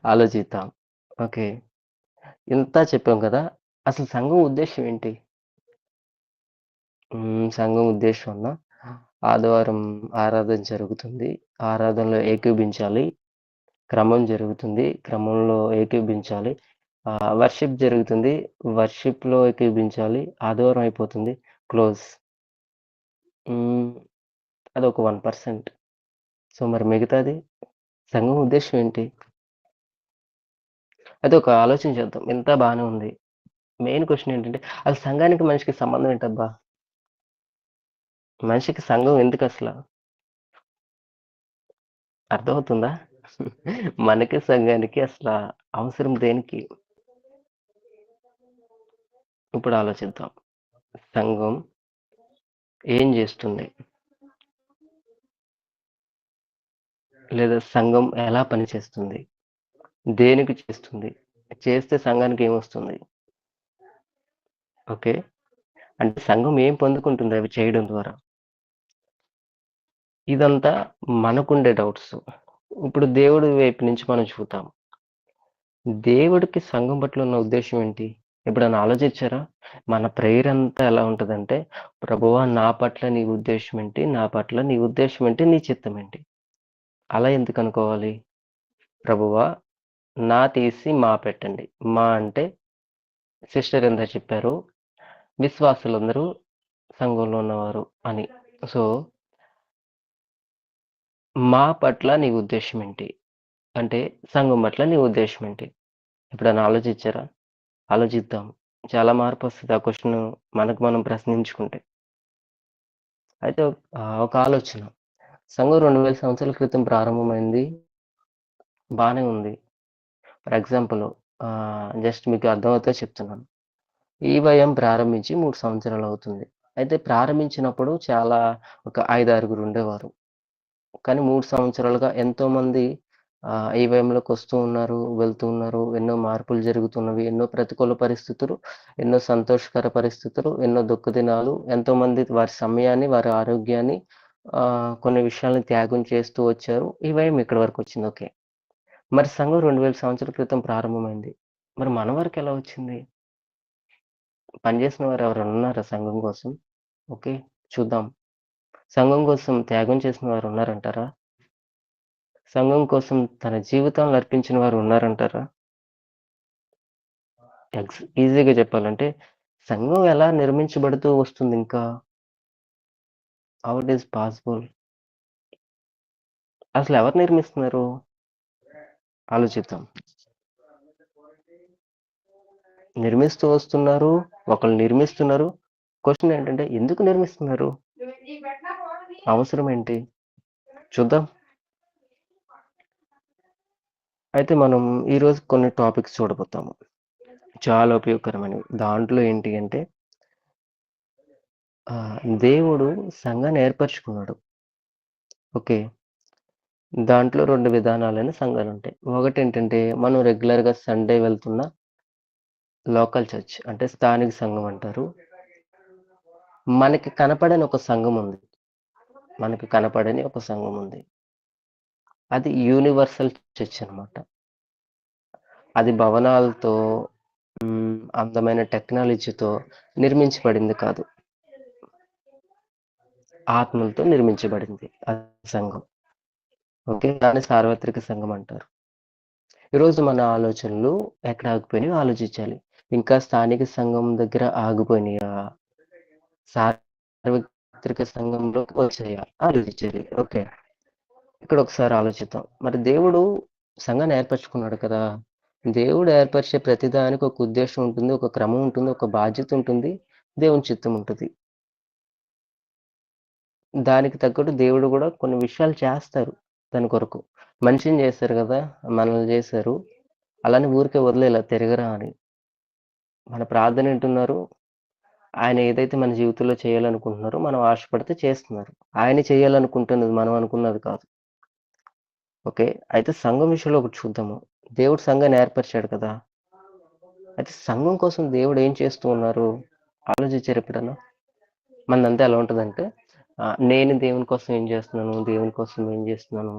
ఆలోచిద్దాం. ఓకే. ఇంతా చెప్పాం కదా! అసలు సంఘం ఉద్దేశ్యం ఏంటి? సంఘం ఉద్దేశం అన్నా ఆదివారం ఆరాధన జరుగుతుంది. ఆరాధనలో ఏకీభించాలి. క్రమం జరుగుతుంది. క్రమంలో ఏకీభించాలి. వర్షిప్ జరుగుతుంది. వర్షిప్‌లో ఏకీభించాలి. ఆదివారం అయిపోతుంది. క్లోజ్. అదొక 1%. సో, మరి మిగతాది? సంఘం ఉద్దేశ్యం ఏంటి? అయితే ఒక ఆలోచన చేద్దాం. ఇంతా బానే ఉంది. మెయిన్ క్వెషన్ ఏంటంటే, అసలు సంఘానికి మనిషికి సంబంధం ఏంటబ్బా? మనిషికి సంఘం ఎందుకసల? అర్థమవుతుందా? మనకి సంఘానికి అసల అవసరం దేనికి? ఇప్పుడు ఆలోచిద్దాం. సంఘం ఏం జేస్తుంది? లేదా సంఘం ఎలా పనిచేస్తుంది? దేనికి చేస్తుంది? చేస్తే సంఘానికి ఏమొస్తుంది? ఓకే. అంటే సంఘం ఏం పొందుకుంటుంది అవి చేయడం ద్వారా? ఇదంతా మనకుండే డౌట్స్. ఇప్పుడు దేవుడి వైపు నుంచి మనం చూద్దాం. దేవుడికి సంఘం పట్ల ఉన్న ఉద్దేశ్యం ఏంటి? ఎప్పుడైనా ఆలోచించారా? మన ప్రేయర్ అంతా ఎలా ఉంటదంటే, ప్రభువా నా పట్ల నీ ఉద్దేశ్యం ఏంటి? నా పట్ల నీ ఉద్దేశ్యం ఏంటి? నీ చిత్తం ఏంటి? అలా ఎందుకు అనుకోవాలి? ప్రభువా నా తీసి మా పెట్టండి. మా అంటే సిస్టర్ ఇందాక చెప్పారు. విశ్వాసులందరూ సంఘంలో ఉన్నవారు అని. సో, మా పట్ల నీ ఉద్దేశ్యం ఏంటి? అంటే సంఘం పట్ల నీ ఉద్దేశ్యం ఏంటి? ఎప్పుడైనా ఆలోచించారా? ఆలోచిద్దాం. చాలా మార్పొస్తది ఆ క్వెషన్ మనకు మనం ప్రశ్నించుకుంటే. అయితే ఒక ఆలోచన. సంఘం 2000 సంవత్సరాల క్రితం ప్రారంభమైంది. బానే ఉంది. ఫర్ ఎగ్జాంపుల్ జస్ట్ మీకు అర్థమవుతే చెప్తున్నాను. ఈవైఎం ప్రారంభించి 3 సంవత్సరాలవుతుంది. అయితే ప్రారంభించినప్పుడు చాలా ఒక 5, 6 ఉండేవారు. కానీ 3 సంవత్సరాలుగా ఎంతోమంది ఈవైఎంలోకొస్తూ ఉన్నారు, వెళ్తూ ఉన్నారు. ఎన్నో మార్పులు జరుగుతున్నవి. ఎన్నో ప్రతికూల పరిస్థితులు, ఎన్నో సంతోషకర పరిస్థితులు, ఎన్నో దుఃఖ దినాలు. ఎంతోమంది వారి సమయాన్ని, వారి ఆరోగ్యాన్ని కొన్ని విషయాలను త్యాగం చేస్తూ వచ్చారు. ఈవైఎం ఇక్కడి వరకొచ్చింది. ఓకే. మరి సంఘం 2000 సంవత్సరాల క్రితం ప్రారంభమైంది. మరి మన వరకెలా వచ్చింది? పనిచేసిన వారు ఎవరైనా ఉన్నారా సంఘం కోసం? ఓకే. చూద్దాం. సంఘం కోసం త్యాగం చేసిన వారు ఉన్నారంటారా? సంఘం కోసం తన జీవితాలను అర్పించిన వారు ఉన్నారంటారా? ఈజీగా చెప్పాలంటే సంఘం ఎలా నిర్మించబడుతూ వస్తుంది ఇంకా? How it is possible? అసలు ఎవరు నిర్మిస్తున్నారు? ఆలోచిద్దాం. నిర్మిస్తూ వస్తున్నారు. ఒకళ్ళు నిర్మిస్తున్నారు. క్వెషన్ ఏంటంటే ఎందుకు నిర్మిస్తున్నారు? అవసరం ఏంటి? చూద్దాం. అయితే మనం ఈరోజు కొన్ని టాపిక్స్ చూడబోతాము. చాలా ఉపయోగకరమైనవి. దాంట్లో ఏంటి అంటే దేవుడు సంఘాన్ని ఏర్పరచుకున్నాడు. ఓకే. దాంట్లో 2 విధానాలైన సంఘాలుంటాయి. ఒకటేంటంటే మనం రెగ్యులర్‌గా సండే వెళ్తున్న లోకల్ చర్చ్ అంటే స్థానిక సంఘం అంటారు. మనకి కనపడని ఒక సంఘం ఉంది. మనకి కనపడని ఒక సంఘం ఉంది. అది యూనివర్సల్ చర్చ్ అన్నమాట. అది భవనాలతో అందమైన టెక్నాలజీతో నిర్మించబడింది కాదు. ఆత్మలతో నిర్మించబడింది ఆ సంఘం. ఓకే. దాన్ని సార్వత్రిక సంఘం అంటారు. ఈరోజు మన ఆలోచనలు ఎక్కడ ఆగిపోయినాయో ఆలోచించాలి. ఇంకా స్థానిక సంఘం దగ్గర ఆగిపోయినాయా? సార్వత్రిక సంఘంలోకి వచ్చాయా? ఆలోచించాలి. ఓకే. ఇక్కడ ఒకసారి ఆలోచిద్దాం. మరి దేవుడు సంఘాన్ని ఏర్పరచుకున్నాడు కదా! దేవుడు ఏర్పరిచే ప్రతిదానికి ఒక ఉద్దేశ్యం ఉంటుంది. ఒక క్రమం ఉంటుంది. ఒక బాధ్యత ఉంటుంది. దేవుని చిత్తం ఉంటది. దానికి తగ్గట్టు దేవుడు గూడా కొన్ని విషయాలు చేస్తారు దాని కొరకు. మనిషిని చేశారు గదా! మనల్ని చేశారు. అలానే ఊరికే వదిలేయలా తిరగరా అని. మన ప్రార్థన వింటున్నారు. ఆయన ఏదైతే మన జీవితంలో చేయాలనుకుంటున్నారో మనం ఆశపడితే చేస్తున్నారు. ఆయన చేయాలనుకుంటున్నది మనం అనుకున్నది కాదు. ఓకే. అయితే సంఘం విషయంలో ఒకటి చూద్దాము. దేవుడు సంఘాన్ని ఏర్పరిచాడు కదా! అయితే సంఘం కోసం దేవుడు ఏం చేస్తూ ఉన్నారు? ఆలోచించారా ఎప్పుడన్నా? మనదంతా ఎలా ఉంటదంటే నేను దేవుని కోసం ఏం చేస్తున్నాను? దేవుని కోసం ఏం చేస్తున్నాను?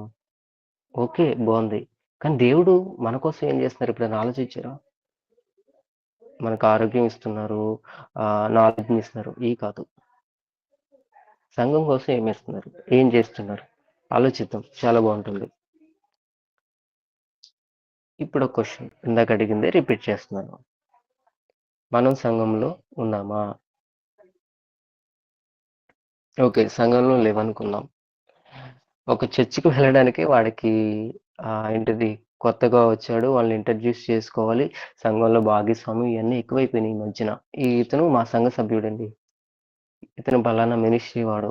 ఓకే. బావుంది. కానీ దేవుడు మన కోసం ఏం చేస్తున్నారు ఎప్పుడైనా ఆలోచించారా? మనకు ఆరోగ్యం ఇస్తున్నారు. నాలెడ్జ్‌ని ఇస్తున్నారు. ఇయి కాదు. సంఘం కోసం ఏమిస్తున్నారు? ఏం చేస్తున్నారు? ఆలోచిద్దాం. చాలా బాగుంటుంది. ఇప్పుడు ఒక క్వశ్చన్ ఇందాక అడిగిందే రిపీట్ చేస్తున్నాను. మనం సంఘంలో ఉన్నామా? ఓకే. సంఘంలో లేవనుకుందాం. ఒక చర్చికి వెళ్ళడానికి వాడికి ఏంటిది కొత్తగా వచ్చాడు. వాళ్ళని ఇంట్రడ్యూస్ చేసుకోవాలి. సంఘంలో భాగస్వామి ఇయన్నీ ఎక్కువైపోయినాయి ఈ మధ్యన. ఇతను మా సంఘ సభ్యుడండి. ఇతను పలానా మినిస్ట్రీ వాడు.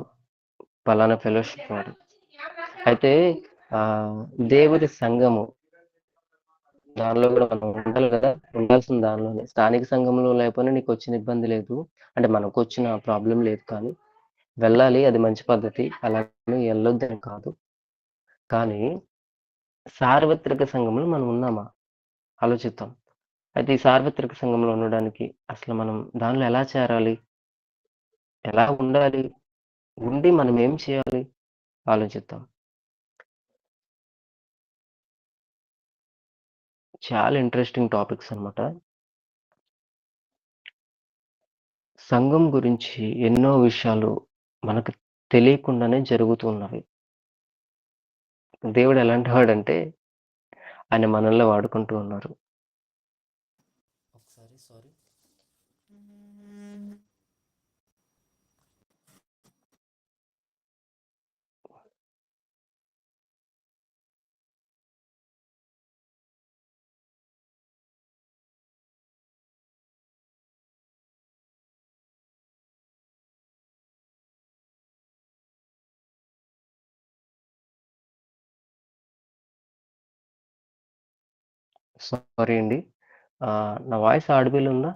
పలానా ఫెలోషిప్ వాడు. అయితే దేవుడి సంఘము దానిలో కూడా మనం ఉండాలి కదా! ఉండాల్సిన దానిలోనే. స్థానిక సంఘంలో లేకపోయినా నీకొచ్చిన ఇబ్బంది లేదు. అంటే మనకొచ్చిన ప్రాబ్లమ్ లేదు కానీ, వెళ్ళాలి. అది మంచి పద్ధతి. అలాగని ఎళ్ళొద్దని కాదు. కానీ సార్వత్రిక సంఘంలో మనం ఉన్నామా? ఆలోచిద్దాం. అయితే ఈ సార్వత్రిక సంఘంలో ఉండడానికి అసలు మనం దానిలో ఎలా చేరాలి? ఎలా ఉండాలి? ఉండి మనం ఏం చేయాలి? ఆలోచిద్దాం. చాలా ఇంట్రెస్టింగ్ టాపిక్స్ అన్నమాట. సంఘం గురించి ఎన్నో విషయాలు మనకు తెలియకుండానే జరుగుతూ ఉన్నవి. దేవుడు ఎలాంటి వాడంటే ఆయన మనల్ని వాడుకుంటూ ఉన్నారు. ఒకసారి సారీ. సారీ అండి. నా వాయిస్ ఆడిబుల్ ఉందా?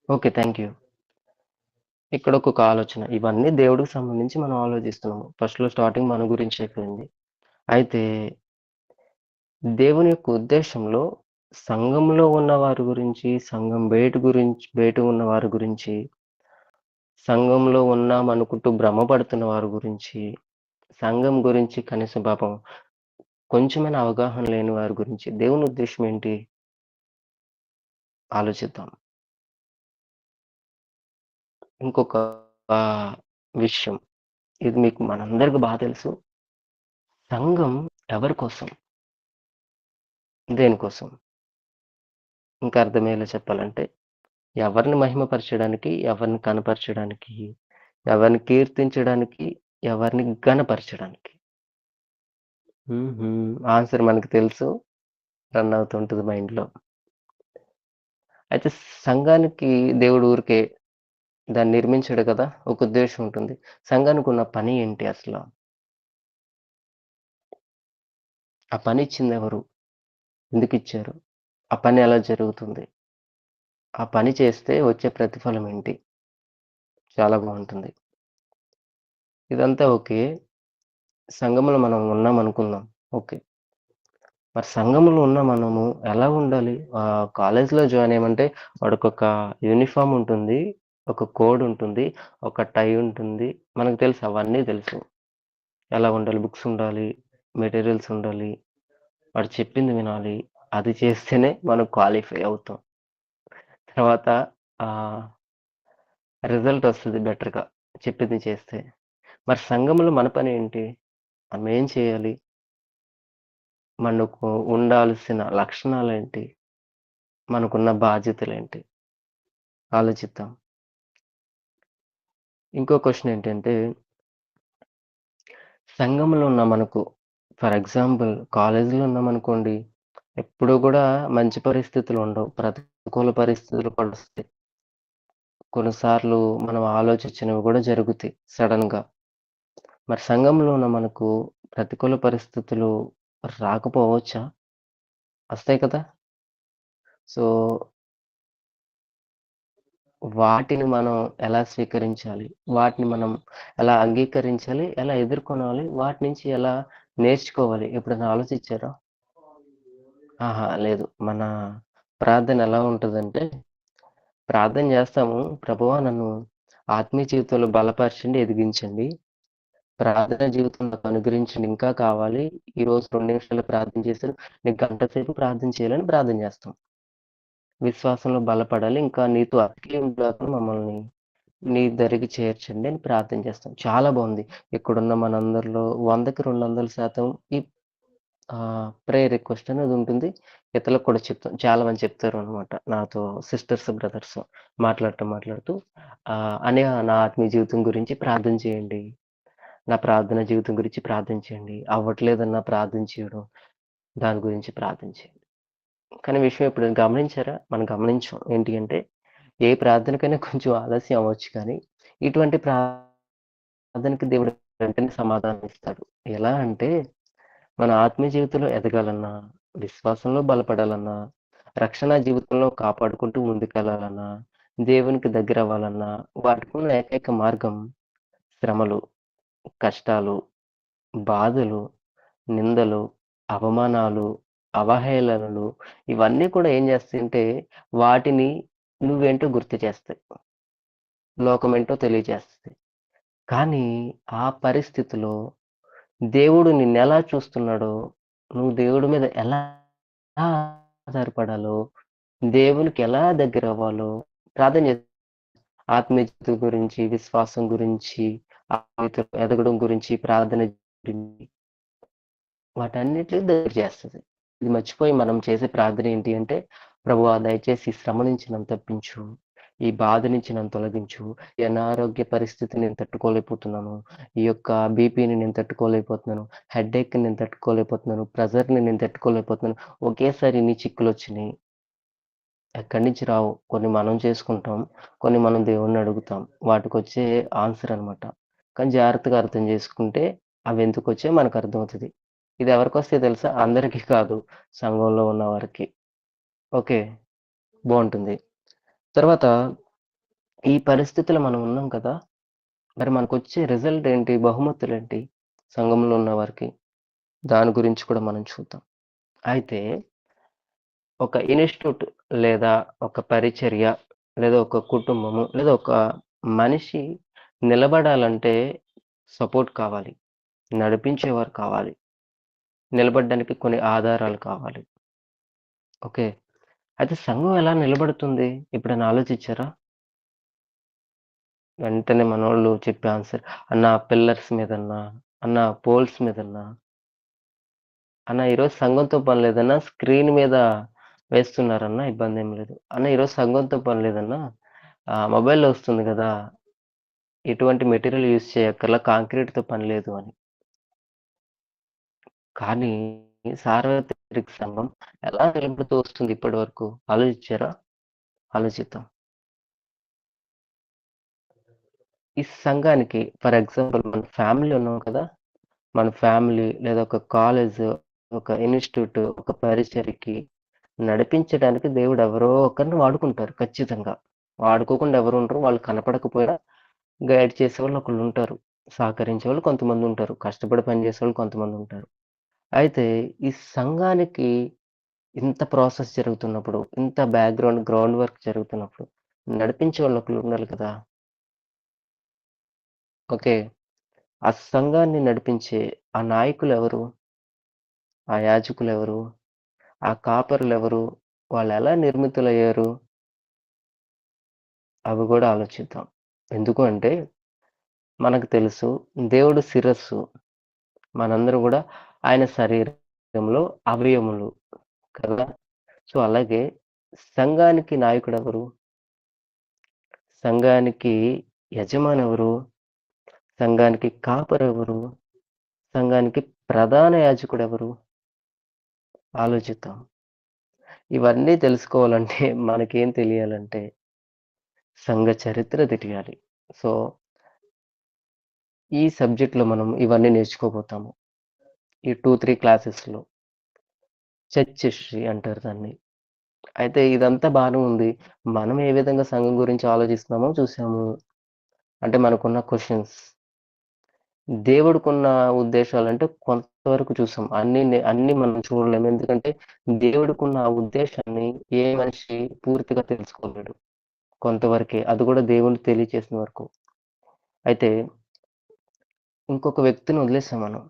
ఓకే. Thank you. ఇక్కడ ఒకొక ఆలోచన. ఇవన్నీ దేవుడికి సంబంధించి మనం ఆలోచిస్తున్నాము. ఫస్ట్‌లో స్టార్టింగ్ మన గురించి అయిపోయింది. అయితే దేవుని యొక్క ఉద్దేశంలో సంఘంలో ఉన్న వారి గురించి, సంఘం బయట ఉన్న వారి గురించి, సంఘంలో ఉన్నామనుకుంటూ భ్రమపడుతున్న వారి గురించి, సంఘం గురించి కనీసం పాపం కొంచెమైనా అవగాహన లేని వారి గురించి దేవుని ఉద్దేశ్యం ఏంటి? ఆలోచిద్దాం. ఇంకొక విషయం. ఇది మీకు మనందరికి తెలుసు. సంఘం ఎవరి కోసం? దేనికోసం? ఇంకా అర్థమయ్యేలా చెప్పాలంటే, ఎవరిని మహిమపరచడానికి, ఎవరిని కనపరచడానికి, ఎవరిని కీర్తించడానికి, ఎవరిని ఘనపరచడానికి. ఆన్సర్ మనకు తెలుసు. రన్ అవుతుంటది మైండ్‌లో. అయితే సంఘానికి దేవుడు ఊరికే దాన్ని నిర్మించాడు కదా! ఒక ఉద్దేశ్యం ఉంటుంది. సంఘానికి ఉన్న పని ఏంటి అసల? ఆ పని ఇచ్చిందెవరు? ఎందుకిచ్చారు? ఆ పని ఎలా జరుగుతుంది? ఆ పని చేస్తే వచ్చే ప్రతిఫలం ఏంటి? చాలా బావుంటుంది. ఇదంతా ఓకే. సంఘంలో మనం ఉన్నామనుకుందాం. ఓకే. మరి సంఘంలో ఉన్న మనము ఎలా ఉండాలి? కాలేజ్‌లో జాయిన్ అయ్యామంటే వాడికొక యూనిఫార్మ్ ఉంటుంది. ఒక కోడ్ ఉంటుంది. ఒక టై ఉంటుంది. మనకు తెలుసు అవన్నీ తెలుసు. ఎలా ఉండాలి? బుక్స్ ఉండాలి. మెటీరియల్స్ ఉండాలి. వాడు చెప్పింది వినాలి. అది చేస్తేనే మనం క్వాలిఫై అవుతాం. తర్వాత ఆహ్, రిజల్ట్ వస్తది బెటర్‌గా చెప్పింది చేస్తే. మరి సంఘంలో మన పనేంటి? మనం ఏం చేయాలి? మనకు ఉండాల్సిన లక్షణాలేంటి? మనకున్న బాధ్యతలేంటి? ఆలోచిద్దాం. ఇంకో క్వెషన్ ఏంటంటే, సంఘంలో ఉన్న మనకు ఫర్ ఎగ్జాంపుల్ కాలేజీలో ఉన్నామనుకోండి, ఎప్పుడూ గూడా మంచి పరిస్థితులు ఉండవు. ప్రతికూల పరిస్థితులు కూడా వస్తాయి. కొన్నిసార్లు మనం ఆలోచించినవి గూడా జరుగుతాయి సడెన్‌గా. మరి సంఘంలో ఉన్న మనకు ప్రతికూల పరిస్థితులు రాకపోవచ్చా? వస్తాయి కదా! సో, వాటిని మనం ఎలా స్వీకరించాలి? వాటిని మనం ఎలా అంగీకరించాలి? ఎలా ఎదుర్కొనాలి? వాటి నుంచి ఎలా నేర్చుకోవాలి? ఎప్పుడైనా ఆలోచించారా? లేదు. మన ప్రార్థన ఎలా ఉంటదంటే, ప్రార్థన చేస్తాము. ప్రభువా నన్ను ఆత్మీయ జీవితంలో బలపరచండి, ఎదిగించండి. ప్రార్థనా జీవితం నాకు అనుగ్రహించండి. ఇంకా కావాలి. ఈరోజు 2 నిమిషాలు ప్రార్థన చేశాను. నీకు గంట సేపు ప్రార్థన చేయాలని ప్రార్థన చేస్తాం. విశ్వాసంలో బలపడాలి. ఇంకా నీతో అతికింపుగా మమ్మల్ని నీ దరికి చేర్చండి అని ప్రార్థన చేస్తాం. చాలా బావుంది. ఇక్కడున్న మనందరిలో 100కి 200% ఈ ప్రేయర్ రిక్వెస్ట్ అనేది ఉంటుంది. ఇతరులకు కూడా చెప్తాం. చాలా మంది చెప్తారు అనమాట. నాతో సిస్టర్స్, బ్రదర్స్ మాట్లాడుతూ "అన్నయ్య నా ఆత్మీయ జీవితం గురించి ప్రార్థన చేయండి. నా ప్రార్థన జీవితం గురించి ప్రార్థన చేయండి. అవ్వట్లేదన్నా ప్రార్థన చేయడం. దాని గురించి ప్రార్థన చేయండి." కానీ విషయం ఎప్పుడైనా గమనించారా? మనం గమనించం. ఏంటి అంటే ఏ ప్రార్థనకైనా కొంచెం ఆలస్యం అవ్వచ్చు కానీ, ఇటువంటి ప్రార్థనకి దేవుడు వెంటనే సమాధానం ఇస్తాడు. ఎలా అంటే మన ఆత్మీయ జీవితంలో ఎదగాలన్నా, విశ్వాసంలో బలపడాలన్నా, రక్షణ జీవితంలో కాపాడుకుంటూ ముందుకెళ్ళాలన్నా, దేవునికి దగ్గరవ్వాలన్నా, వాటికున్న ఏకైక మార్గం శ్రమలు, కష్టాలు, బాధలు, నిందలు, అవమానాలు, అవహేళనలు ఇవన్నీ కూడా ఏం చేస్తాయంటే, వాటిని నువ్వేంటో గుర్తు చేస్తాయి. లోకమేంటో తెలియజేస్తది. కానీ ఆ పరిస్థితిలో దేవుడు నిన్నెలా చూస్తున్నాడో, నువ్వు దేవుడి మీద ఎలా ఆధారపడాలో, దేవునికి ఎలా దగ్గరవ్వాలో ప్రార్థన చేయి. ఆత్మీయ జీవితం గురించి, విశ్వాసం గురించి, ఆత్మీయతలో ఎదగడం గురించి, ప్రార్థన గురించి వాటన్నిటిని దగ్గర చేస్తది. ఇది మర్చిపోయి మనం చేసే ప్రార్థన ఏంటి అంటే, ప్రభువా దయచేసి ఈ శ్రమ నుంచి నన్ను తప్పించు. ఈ బాధ నుంచి నన్ను తొలగించు. ఈ అనారోగ్య పరిస్థితిని నేను తట్టుకోలేకపోతున్నాను. ఈ యొక్క బీపీని నేను తట్టుకోలేకపోతున్నాను. హెడేక్‌ని నేను తట్టుకోలేకపోతున్నాను. ప్రెషర్‌ని నేను తట్టుకోలేకపోతున్నాను. ఒకేసారి ఇన్ని చిక్కులొచ్చినియి. ఎక్కడి నుంచి రావు. కొన్ని మనం చేసుకుంటాం. కొన్ని మనం దేవుడిని అడుగుతాం. వాటికొచ్చే ఆన్సర్ అనమాట. కానీ జాగ్రత్తగా అర్థం చేసుకుంటే అవెందుకొచ్చాయో మనకర్థమవుతది. ఇది ఎవరికొస్తాయో తెలుసా? అందరికీ కాదు. సంఘంలో ఉన్న వారికి. ఓకే. బావుంటుంది. తర్వాత ఈ పరిస్థితిలో మనం ఉన్నాం కదా! మరి మనకొచ్చే రిజల్ట్ ఏంటి? బహుమతులేంటి? సంఘంలో ఉన్న వారికి. దాని గురించి కూడా మనం చూద్దాం. అయితే ఒక ఇన్‌స్టిట్యూట్ లేదా ఒక పరిచర్య లేదా ఒక కుటుంబము లేదా ఒక మనిషి నిలబడాలంటే సపోర్ట్ కావాలి. నడిపించేవారు కావాలి. నిలబడడానికి కొన్ని ఆధారాలు కావాలి. ఓకే. అయితే సంఘం ఎలా నిలబడుతుంది? ఎప్పుడైనా ఆలోచించారా? వెంటనే మనోళ్ళు చెప్పే ఆన్సర్ అన్న పిల్లర్స్ మీదన్నా, అన్న పోల్స్ మీదన్నా, అన్న ఈరోజు సంఘంతో పని లేదన్నా స్క్రీన్ మీద వేస్తున్నారన్నా ఇబ్బందేం లేదు. అన్న ఈరోజు సంఘంతో పని లేదన్నా మొబైల్‌లో వస్తుంది గదా! ఎటువంటి మెటీరియల్ యూజ్ చేయక్కర్లా కాంక్రీట్‌తో పని లేదు అని. కానీ సార్వత్రిక సంఘం ఎలా నిలబడుతూ వస్తుంది ఇప్పటి వరకు? ఆలోచించారా? ఆలోచిద్దాం. ఈ సంఘానికి ఫర్ ఎగ్జాంపుల్ మన ఫ్యామిలీ ఉన్నాం కదా! మన ఫ్యామిలీ లేదా ఒక కాలేజ్, ఒక ఇన్‌స్టిట్యూట్, ఒక పరిచర్యకి నడిపించడానికి దేవుడు ఎవరో ఒకరిని వాడుకుంటారు ఖచ్చితంగా. వాడుకోకుండా ఎవరు ఉండరు. వాళ్ళు కనపడకపోయినా గైడ్ చేసేవాళ్ళు ఒకళ్ళుంటారు. సహకరించేవాళ్ళు కొంతమందుంటారు. కష్టపడి పనిచేసేవాళ్ళు కొంతమందుంటారు. అయితే ఈ సంఘానికి ఇంత ప్రాసెస్ జరుగుతున్నప్పుడు, ఇంత గ్రౌండ్ వర్క్ జరుగుతున్నప్పుడు నడిపించేవాళ్ళు ఒకళ్ళుండాలి కదా! ఓకే. ఆ సంఘాన్ని నడిపించే ఆ నాయకులెవరు? ఆ యాజకులెవరు? ఆ కాపరులెవరు? వాళ్ళెలా నిర్మితులయ్యారు? అవి గూడా ఆలోచిద్దాం. ఎందుకు అంటే మనకు తెలుసు దేవుడు శిరస్సు. మనందరం గూడా ఆయన శరీరంలో అవయములు కదా! సో, అలాగే సంఘానికి నాయకుడెవరు? సంఘానికి యజమానెవరు? సంఘానికి కాపరెవరు? సంఘానికి ప్రధాన యాజకుడెవరు? ఆలోచిద్దాం. ఇవన్నీ తెలుసుకోవాలంటే మనకేం తెలియాలంటే సంఘ చరిత్ర తెలియాలి. సో, ఈ సబ్జెక్ట్‌లో మనం ఇవన్నీ నేర్చుకోబోతాము. ఈ 2, 3 క్లాసెస్‌లో. చర్చ్ హిస్టరీ అంటారు దాన్ని. అయితే ఇదంతా బానే ఉంది. మనం ఏ విధంగా సంఘం గురించి ఆలోచిస్తున్నామో చూసాము. అంటే మనకున్న క్వెషన్స్. దేవుడికున్న ఉద్దేశాలంటే కొంతవరకు చూసాం. అన్నీ మనం చూడలేము. ఎందుకంటే దేవుడికున్న ఆ ఉద్దేశాన్ని ఏ మనిషి పూర్తిగా తెలుసుకోలేడు. కొంతవరకే. అది కూడా దేవుడు తెలియచేసిన వరకు. అయితే ఇంకొక వ్యక్తిని వదిలేసాం మనం.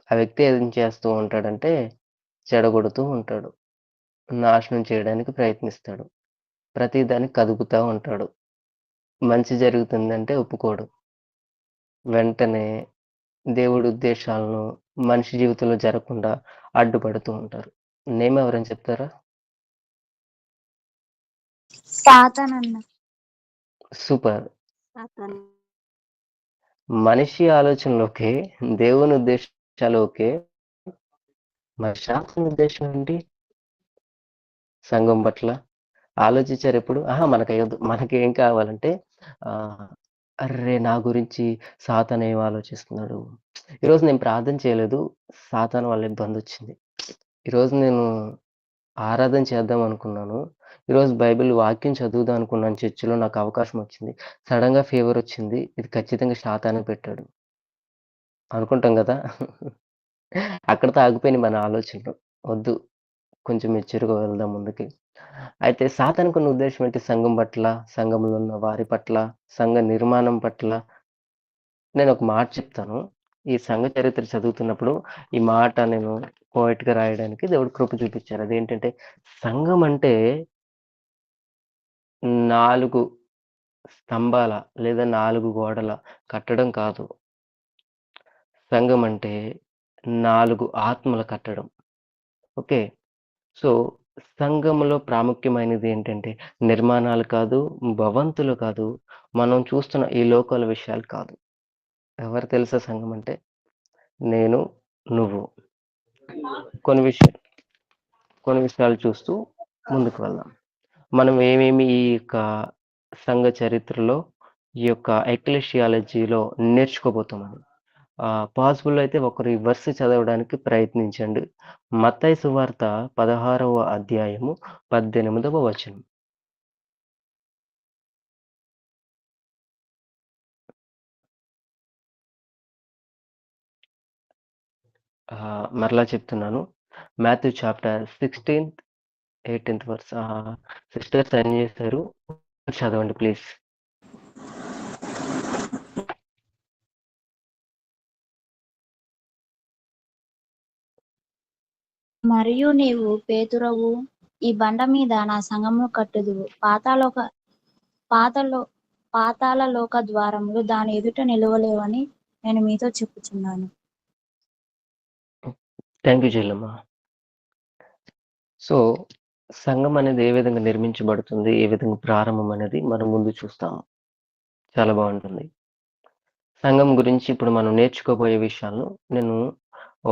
ఆ వ్యక్తి ఏం చేస్తూ ఉంటాడంటే చెడగొడుతూ ఉంటాడు. నాశనం చేయడానికి ప్రయత్నిస్తాడు. ప్రతిదాన్ని కదుపుతా ఉంటాడు. మంచి జరుగుతుందంటే ఒప్పుకోడు. వెంటనే దేవుడి ఉద్దేశాలను మనిషి జీవితంలో జరగకుండా అడ్డుపడుతూ ఉంటారు. నేమ్ ఎవరైనా చెప్తారా? సాతానన్న. సూపర్. మనిషి ఆలోచనలోకే, దేవుని ఉద్దేశాలు ఓకే. మరి శాస్త్రం ఉద్దేశం ఏంటి? సంఘం పట్ల ఆలోచించారు ఎప్పుడు? మనకయ్యొద్దు. మనకేం కావాలంటే అర్రే! నా గురించి సాతాను ఏం ఆలోచిస్తున్నాడు? ఈరోజు నేను ప్రార్థన చేయలేదు. సాతాను వల్ల ఇబ్బందొచ్చింది. ఈరోజు నేను ఆరాధన చేద్దాం అనుకున్నాను. ఈరోజు బైబిల్ వాక్యం చదువుదాం అనుకున్నాను చర్చిలో. నాకు అవకాశం వచ్చింది. సడెన్‌గా ఫీవరొచ్చింది. ఇది ఖచ్చితంగా సాతానే పెట్టాడు. అనుకుంటాం గదా! అక్కడితో ఆగిపోయినాయి మన ఆలోచనలు. వద్దు. కొంచెం మెచ్యూర్‌గా వెళ్దాం ముందుకి. అయితే సాతానుకున్న ఉద్దేశ్యం ఏంటి? సంఘం పట్ల, సంఘంలో ఉన్న వారి పట్ల, సంఘ నిర్మాణం పట్ల నేనొక మాట చెప్తాను. ఈ సంఘ చరిత్ర చదువుతున్నప్పుడు ఈ మాట నేను పోయెట్‌గా రాయడానికి దేవుడు కృప చూపిచ్చారు. అదేంటంటే సంఘం అంటే 4 స్తంభాల లేదా 4 గోడల కట్టడం కాదు. సంఘం అంటే 4 ఆత్మల కట్టడం. ఓకే. సో, సంఘములో ప్రాముఖ్యమైనది ఏంటంటే నిర్మాణాలు కాదు, భవంతులు కాదు, మనం చూస్తున్న ఈ లోకాల విషయాలు కాదు. ఎవరు తెలుసా సంఘం అంటే? నేను, నువ్వు. కొన్ని కొన్ని విషయాలు చూస్తూ ముందుకు వెళ్దాం. మనం ఏమేమి ఈ యొక్క సంఘ చరిత్రలో, ఈ యొక్క ఎక్లెషియాలజీలో నేర్చుకోబోతున్నాము. పాసిబుల్ అయితే ఒకరు ఈ వెర్స్ చదవడానికి ప్రయత్నించండి. మత్తయి సువార్త 16వ అధ్యాయము 18వ వచనం. మరలా చెప్తున్నాను. మాథ్యూ చాప్టర్ 16థ్, 18థ్ వర్స్. సిస్టర్ సెండ్ చేశారు. చదవండి ప్లీజ్. మరియు నీవు పేతురవు, ఈ బండ మీద నా సంఘమును కట్టుదువు. పాతాళ లోక ద్వారములు దాని ఎదుట నిలవలేవని నేను మీతో చెప్పుచున్నాను. Thank you Chellamma. సో, సంఘం అనేది ఏ విధంగా నిర్మించబడుతుంది, ఏ విధంగా ప్రారంభం అనేది మనం ముందు చూస్తాము. చాలా బాగుంటుంది. సంఘం గురించి ఇప్పుడు మనం నేర్చుకోబోయే విషయాలను నేను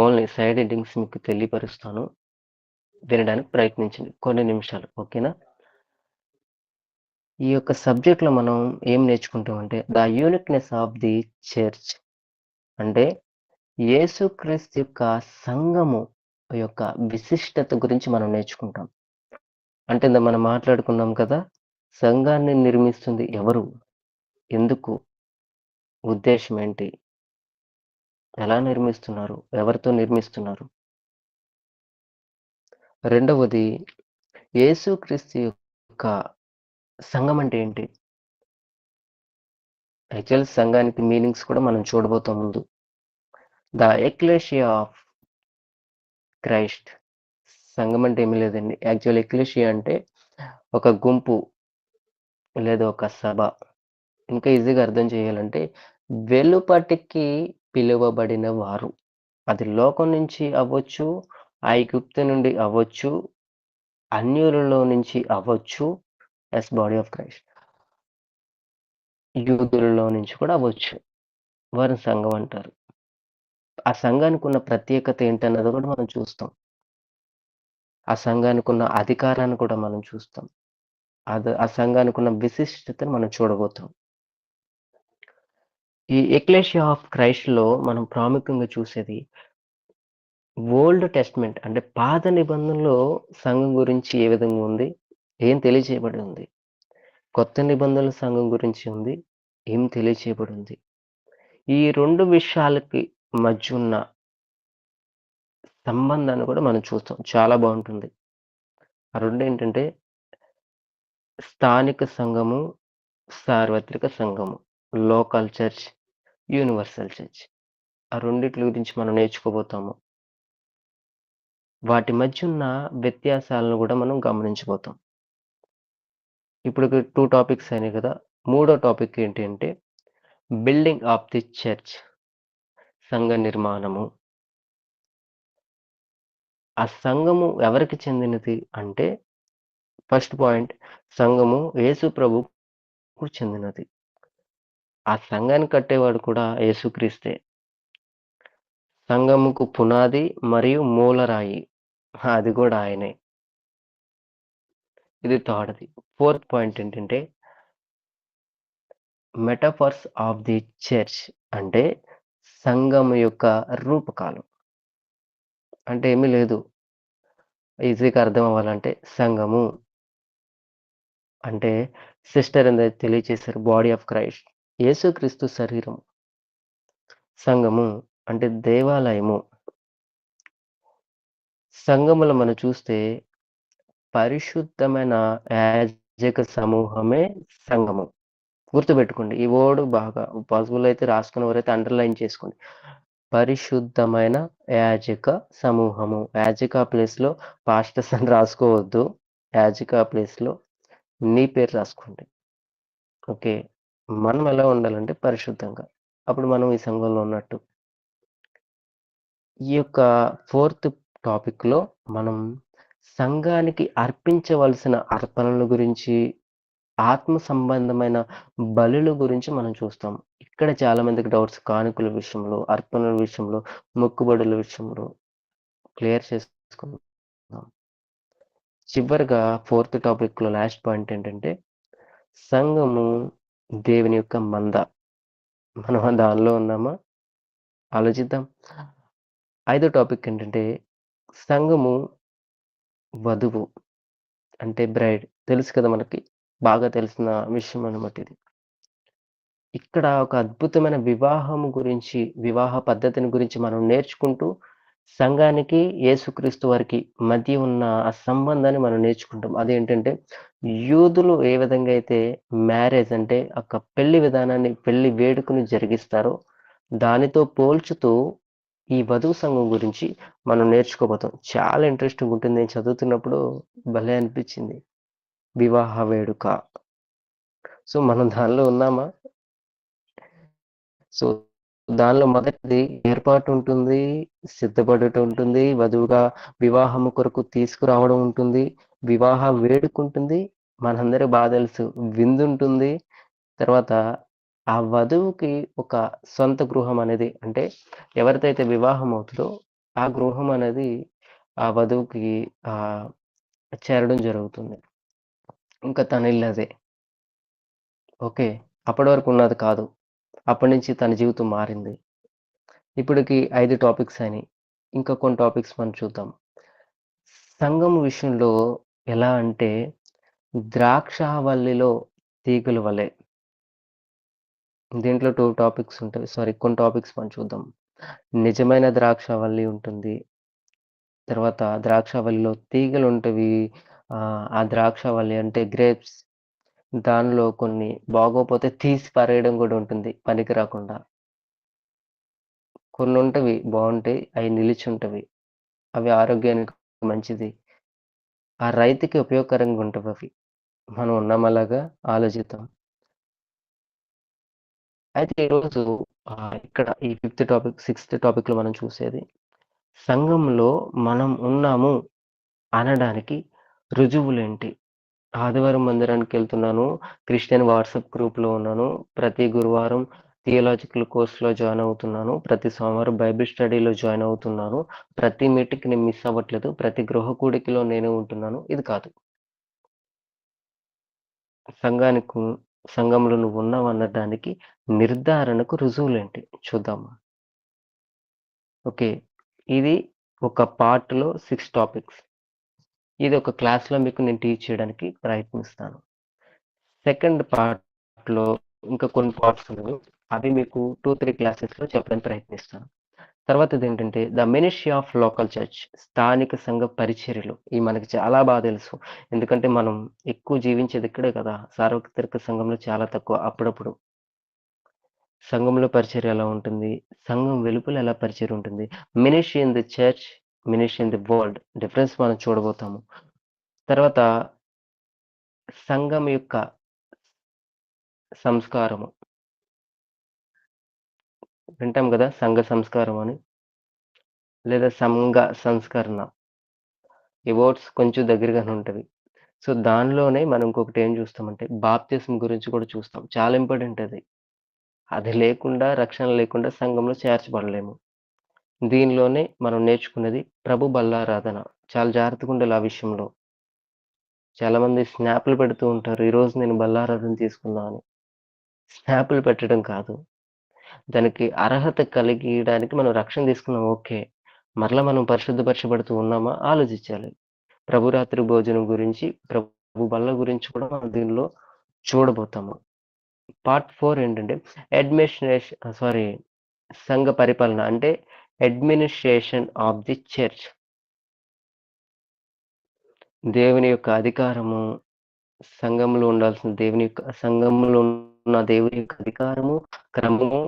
ఓన్లీ సైడ్ హెడ్డింగ్స్ మీకు తెలియపరుస్తాను. వినడానికి ప్రయత్నించండి కొన్ని నిమిషాలు. ఓకేనా? ఈ యొక్క సబ్జెక్ట్‌లో మనం ఏం నేర్చుకుంటామంటే the uniqueness of the church. అంటే యేసుక్రీస్తు యొక్క సంఘము యొక్క విశిష్టత గురించి మనం నేర్చుకుంటాం. అంటే మనం మాట్లాడుకున్నాం కదా! సంఘాన్ని నిర్మిస్తుంది ఎవరు? ఎందుకు? ఉద్దేశ్యం ఏంటి? ఎలా నిర్మిస్తున్నారు? ఎవరితో నిర్మిస్తున్నారు? రెండవది యేసుక్రీస్తు యొక్క సంఘం అంటే ఏంటి? యాక్చువల్ సంఘానికి మీనింగ్స్ కూడా మనం చూడబోతాం ముందు. The ecclesia of Christ. సంఘం అంటే ఏమీ లేదండి. యాక్చువల్ ఎక్లేషియా అంటే ఒక గుంపు లేదా ఒక సభ. ఇంకా ఈజీగా అర్థం చేయాలంటే వెలుపటికి పిలువబడిన వారు. అది లోకం నుంచి అవ్వచ్చు, ఐగుప్తు నుండి అవ్వచ్చు, అన్యులలో నుంచి అవ్వచ్చు. As body of Christ. యూదులలో నుంచి కూడా అవ్వచ్చు. వారిని సంఘం అంటారు. ఆ సంఘానికి ఉన్న ప్రత్యేకత ఏంటన్నది కూడా మనం చూస్తాం. ఆ సంఘానికి ఉన్న అధికారాన్ని కూడా మనం చూస్తాం. ఆ సంఘానికి ఉన్న విశిష్టతను మనం చూడబోతాం. ఈ ఎక్లేషియా ఆఫ్ క్రైస్ట్‌లో మనం ప్రాముఖ్యంగా చూసేది ఓల్డ్ టెస్టమెంట్ అంటే పాత నిబంధనలో సంఘం గురించి ఏ విధంగా ఉంది? ఏం తెలియజేయబడి ఉంది? కొత్త నిబంధనల సంఘం గురించి ఉంది. ఏం తెలియజేయబడి ఉంది? ఈ 2 విషయాలకి మధ్య ఉన్న సంబంధాన్ని కూడా మనం చూస్తాం. చాలా బావుంటుంది. ఆ 2 ఏంటంటే స్థానిక సంఘము, సార్వత్రిక సంఘము. Local church, universal church. ఆ రెండిట్ల గురించి మనం నేర్చుకోబోతాము. వాటి మధ్య ఉన్న వ్యత్యాసాలను కూడా మనం గమనించబోతాం. ఇప్పుడు 2 టాపిక్స్ అయినాయి కదా! మూడో టాపిక్ ఏంటి అంటే బిల్డింగ్ ఆఫ్ ది చర్చ్, సంఘ నిర్మాణము. ఆ సంఘము ఎవరికి చెందినది అంటే ఫస్ట్ పాయింట్, సంఘము యేసు ప్రభువుకు చెందినది. ఆ సంఘాన్ని కట్టేవాడు కూడా యేసుక్రీస్తే. సంఘముకు పునాది మరియు మూలరాయి అది కూడా ఆయనే. ఇది థర్డ్‌ది. ఫోర్త్ పాయింట్ ఏంటంటే మెటాఫర్స్ ఆఫ్ ది చర్చ్ అంటే సంఘము యొక్క రూపకాలు. అంటే ఏమీ లేదు. ఈజీగా అర్థం అవ్వాలంటే సంఘము అంటే సిస్టర్ అనేది తెలియచేశారు. Body of Christ. యేసుక్రీస్తు శరీరం. సంఘము అంటే దేవాలయము. సంఘములో మనం చూస్తే పరిశుద్ధమైన యాజక సమూహమే సంఘము. గుర్తుపెట్టుకోండి. ఈ వర్డ్ బాగా పాసిబుల్ అయితే రాసుకునేవారైతే అండర్‌లైన్ చేసుకోండి. పరిశుద్ధమైన యాజక సమూహము. యాజక ప్లేస్‌లో పాస్టర్స్ అని రాసుకోవద్దు. యాజక ప్లేస్‌లో నీ పేరు రాసుకోండి. ఓకే. మనం ఎలా ఉండాలంటే పరిశుద్ధంగా. అప్పుడు మనం ఈ సంఘంలో ఉన్నట్టు. ఈ యొక్క ఫోర్త్ టాపిక్‌లో మనం సంఘానికి అర్పించవలసిన అర్పణల గురించి, ఆత్మ సంబంధమైన బలుల గురించి మనం చూస్తాం. ఇక్కడ చాలా మందికి డౌట్స్ కానుకల విషయంలో, అర్పణల విషయంలో, మొక్కుబడుల విషయంలో క్లియర్ చేసుకుందాం. చివరగా ఫోర్త్ టాపిక్‌లో లాస్ట్ పాయింట్ ఏంటంటే సంఘము దేవుని యొక్క మంద. మనం దానిలో ఉన్నామా? ఆలోచిద్దాం. ఐదో టాపిక్ ఏంటంటే సంఘము వధువు అంటే బ్రైడ్. తెలుసు కదా మనకి. బాగా తెలిసిన విషయం అన్నమాట ఇది. ఇక్కడ ఒక అద్భుతమైన వివాహం గురించి, వివాహ పద్ధతిని గురించి మనం నేర్చుకుంటూ సంఘానికి, యేసుక్రీస్తు వారికి మధ్య ఉన్న ఆ సంబంధాన్ని మనం నేర్చుకుంటాం. అదేంటంటే యూదులు ఏ విధంగా అయితే మ్యారేజ్ అంటే ఒక పెళ్లి విధానాన్ని, పెళ్లి వేడుకను జరిగిస్తారో దానితో పోల్చుతూ ఈ వధువు సంఘం గురించి మనం నేర్చుకోబోతాం. చాలా ఇంట్రెస్టింగ్‌గా ఉంటుంది. నేను చదువుతున్నప్పుడు భలే అనిపించింది. వివాహ వేడుక. సో, మనం దానిలో ఉన్నామా? సో, దానిలో మొదటిది ఏర్పాటు ఉంటుంది, సిద్ధపడుట ఉంటుంది, వధువుగా వివాహము కొరకు తీసుకురావడం ఉంటుంది, వివాహ వేడుక ఉంటుంది, మనందరికి బాగా తెలుసు విందుంటుంది. తర్వాత ఆ వధువుకి ఒక సొంత గృహం అనేది అంటే ఎవరితో అయితే వివాహం అవుతదో ఆ గృహం అనేది ఆ వధువుకి ఆహ్, చేరడం జరుగుతుంది. ఇంకా తన ఇల్లు అదే. ఓకే. అప్పటి వరకు ఉన్నది కాదు. అప్పటినుంచి తన జీవితం మారింది. ఇప్పటికి 5 టాపిక్స్ అయినాయి. ఇంకా కొన్ని టాపిక్స్ మనం చూద్దాం. సంఘం విషయంలో ఎలా అంటే ద్రాక్షావల్లిలో తీగల వలె. దీంట్లో 2 టాపిక్స్ ఉంటాయి. సారీ కొన్ని టాపిక్స్ మనం చూద్దాం. నిజమైన ద్రాక్షావల్లి ఉంటుంది. తర్వాత ద్రాక్షావల్లిలో తీగలుంటవి. ఆ ద్రాక్షావల్లి అంటే గ్రేప్స్. దానిలో కొన్ని బాగోపోతే తీసి పారేయడం గూడా ఉంటుంది పనికి రాకుండా. కొన్నుంటవి బావుంటాయి. అయి నిలిచుంటవి. అవి ఆరోగ్యానికి మంచిది. ఆ రైతుకి ఉపయోగకరంగా ఉంటవవి. మనం ఉన్నామా అలాగా? ఆలోచిద్దాం. అయితే ఈరోజు ఇక్కడ ఈ సిక్స్త్ టాపిక్‌లో మనం చూసేది సంఘంలో మనం ఉన్నాము అనడానికి రుజువులేంటి? ఆదివారం మందిరానికెళ్తున్నాను. క్రిస్టియన్ వాట్సాప్ గ్రూప్‌లో ఉన్నాను. ప్రతి గురువారం థియోలాజికల్ కోర్స్‌లో జాయిన్ అవుతున్నాను. ప్రతి సోమవారం బైబిల్ స్టడీలో జాయిన్ అవుతున్నాను. ప్రతి మీటింగ్‌ని మిస్ అవ్వట్లేదు. ప్రతి గృహ కూడికలో నేను ఉంటున్నాను. ఇది కాదు. సంఘానికి సంఘంలో నువ్వున్నావనడానికి నిర్ధారణకు రుజువులేంటి? చూద్దామా? ఓకే. ఇది ఒక పార్ట్‌లో 6 టాపిక్స్. ఇది ఒక క్లాస్‌లో మీకు నేను టీచ్ చేయడానికి ప్రయత్నిస్తాను. సెకండ్ పార్ట్‌లో ఇంకా కొన్ని పార్ట్స్ ఉన్నవి. అవి మీకు 2, 3 క్లాసెస్‌లో చెప్పడానికి ప్రయత్నిస్తాను. తర్వాతదేంటంటే the ministry of local church స్థానిక సంఘ పరిచర్యలు. ఇవి మనకి చాలా బాగా తెలుసు. ఎందుకంటే మనం ఎక్కువ జీవించేది ఇక్కడే కదా! సార్వత్రిక సంఘంలో చాలా తక్కువ అప్పుడప్పుడు. సంఘంలో పరిచర్య ఎలా ఉంటుంది? సంఘం వెలుపల ఎలా పరిచర్య ఉంటుంది? Ministry in the church ministry in the world difference మనం చూడబోతాము. తర్వాత సంఘం యొక్క సంస్కారము. వింటాం గదా! సంఘ సంస్కారం అని. లేదా సంఘ సంస్కరణ. ఈ వర్డ్స్ కొంచెం దగ్గరగానే ఉంటవి. సో, దానిలోనే మనం ఇంకొకటి ఏం చూస్తామంటే బాప్తిస్మం గురించి కూడా చూస్తాం. చాలా ఇంపార్టెంట్ అది. అది లేకుండా రక్షణ లేకుండా సంఘంలో చేర్చబడలేము. దీనిలోనే మనం నేర్చుకున్నది ప్రభు బల్లారాధన. చాలా జాగ్రత్తగుండాలి ఆ విషయంలో. చాలామంది స్నాప్‌లు పెడుతూ ఉంటారు. ఈరోజు నేను బల్లారాధన తీసుకున్నా అని. స్నాప్‌లు పెట్టడం కాదు. దానికి అర్హత కలిగియడానికి మనం రక్షణ తీసుకున్నాం ఓకే. మరలా మనం పరిశుద్ధపరచబడుతూ ఉన్నామా ఆలోచించాలి. ప్రభు రాత్రి భోజనం గురించి, ప్రభు బల్ల గురించి కూడా మనం దీనిలో చూడబోతాము. పార్ట్ 4 ఏంటంటే సంఘ పరిపాలన అంటే అడ్మినిస్ట్రేషన్ ఆఫ్ ది చర్చ్. దేవుని యొక్క అధికారము, సంఘంలో ఉన్న దేవుని యొక్క అధికారము, క్రమము,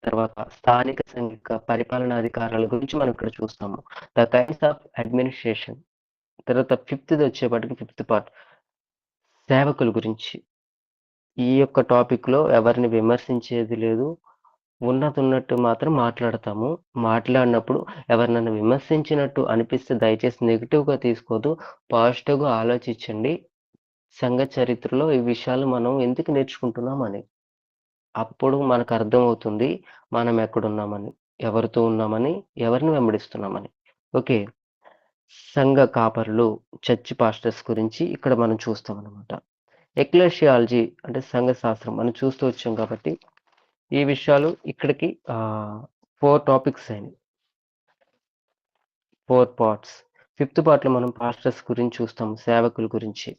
తర్వాత స్థానిక సంఘ పరిపాలనా అధికారాల గురించి మనం ఇక్కడ చూస్తాము. The kinds of administration. తర్వాత వచ్చేప్పటికి ఫిఫ్త్ పార్ట్ సేవకుల గురించి. ఈ యొక్క టాపిక్‌లో ఎవరిని విమర్శించేది లేదు. ఉన్నదున్నట్టు మాత్రం మాట్లాడతాము. మాట్లాడినప్పుడు ఎవరినైనా విమర్శించినట్టు అనిపిస్తే దయచేసి నెగెటివ్‌గా తీసుకోవద్దు. పాజిటివ్‌గా ఆలోచించండి. సంఘ చరిత్రలో ఈ విషయాలు మనం ఎందుకు నేర్చుకుంటున్నామని. అప్పుడు మనకు అర్థమవుతుంది మనం ఎక్కడున్నామని, ఎవరితో ఉన్నామని, ఎవరిని వెంబడిస్తున్నామని. ఓకే. సంఘ కాపరులు, చర్చ్ పాస్టర్స్ గురించి ఇక్కడ మనం చూస్తామనమాట. ఎక్లెషియాలజీ అంటే సంఘ శాస్త్రం మనం చూస్తూ వచ్చాం కాబట్టి ఈ విషయాలు ఇక్కడికి 4 టాపిక్స్ అయినాయి. 4 పార్ట్స్. ఫిఫ్త్ పార్ట్‌లో మనం పాస్టర్స్ గురించి చూస్తాం. సేవకుల గురించి.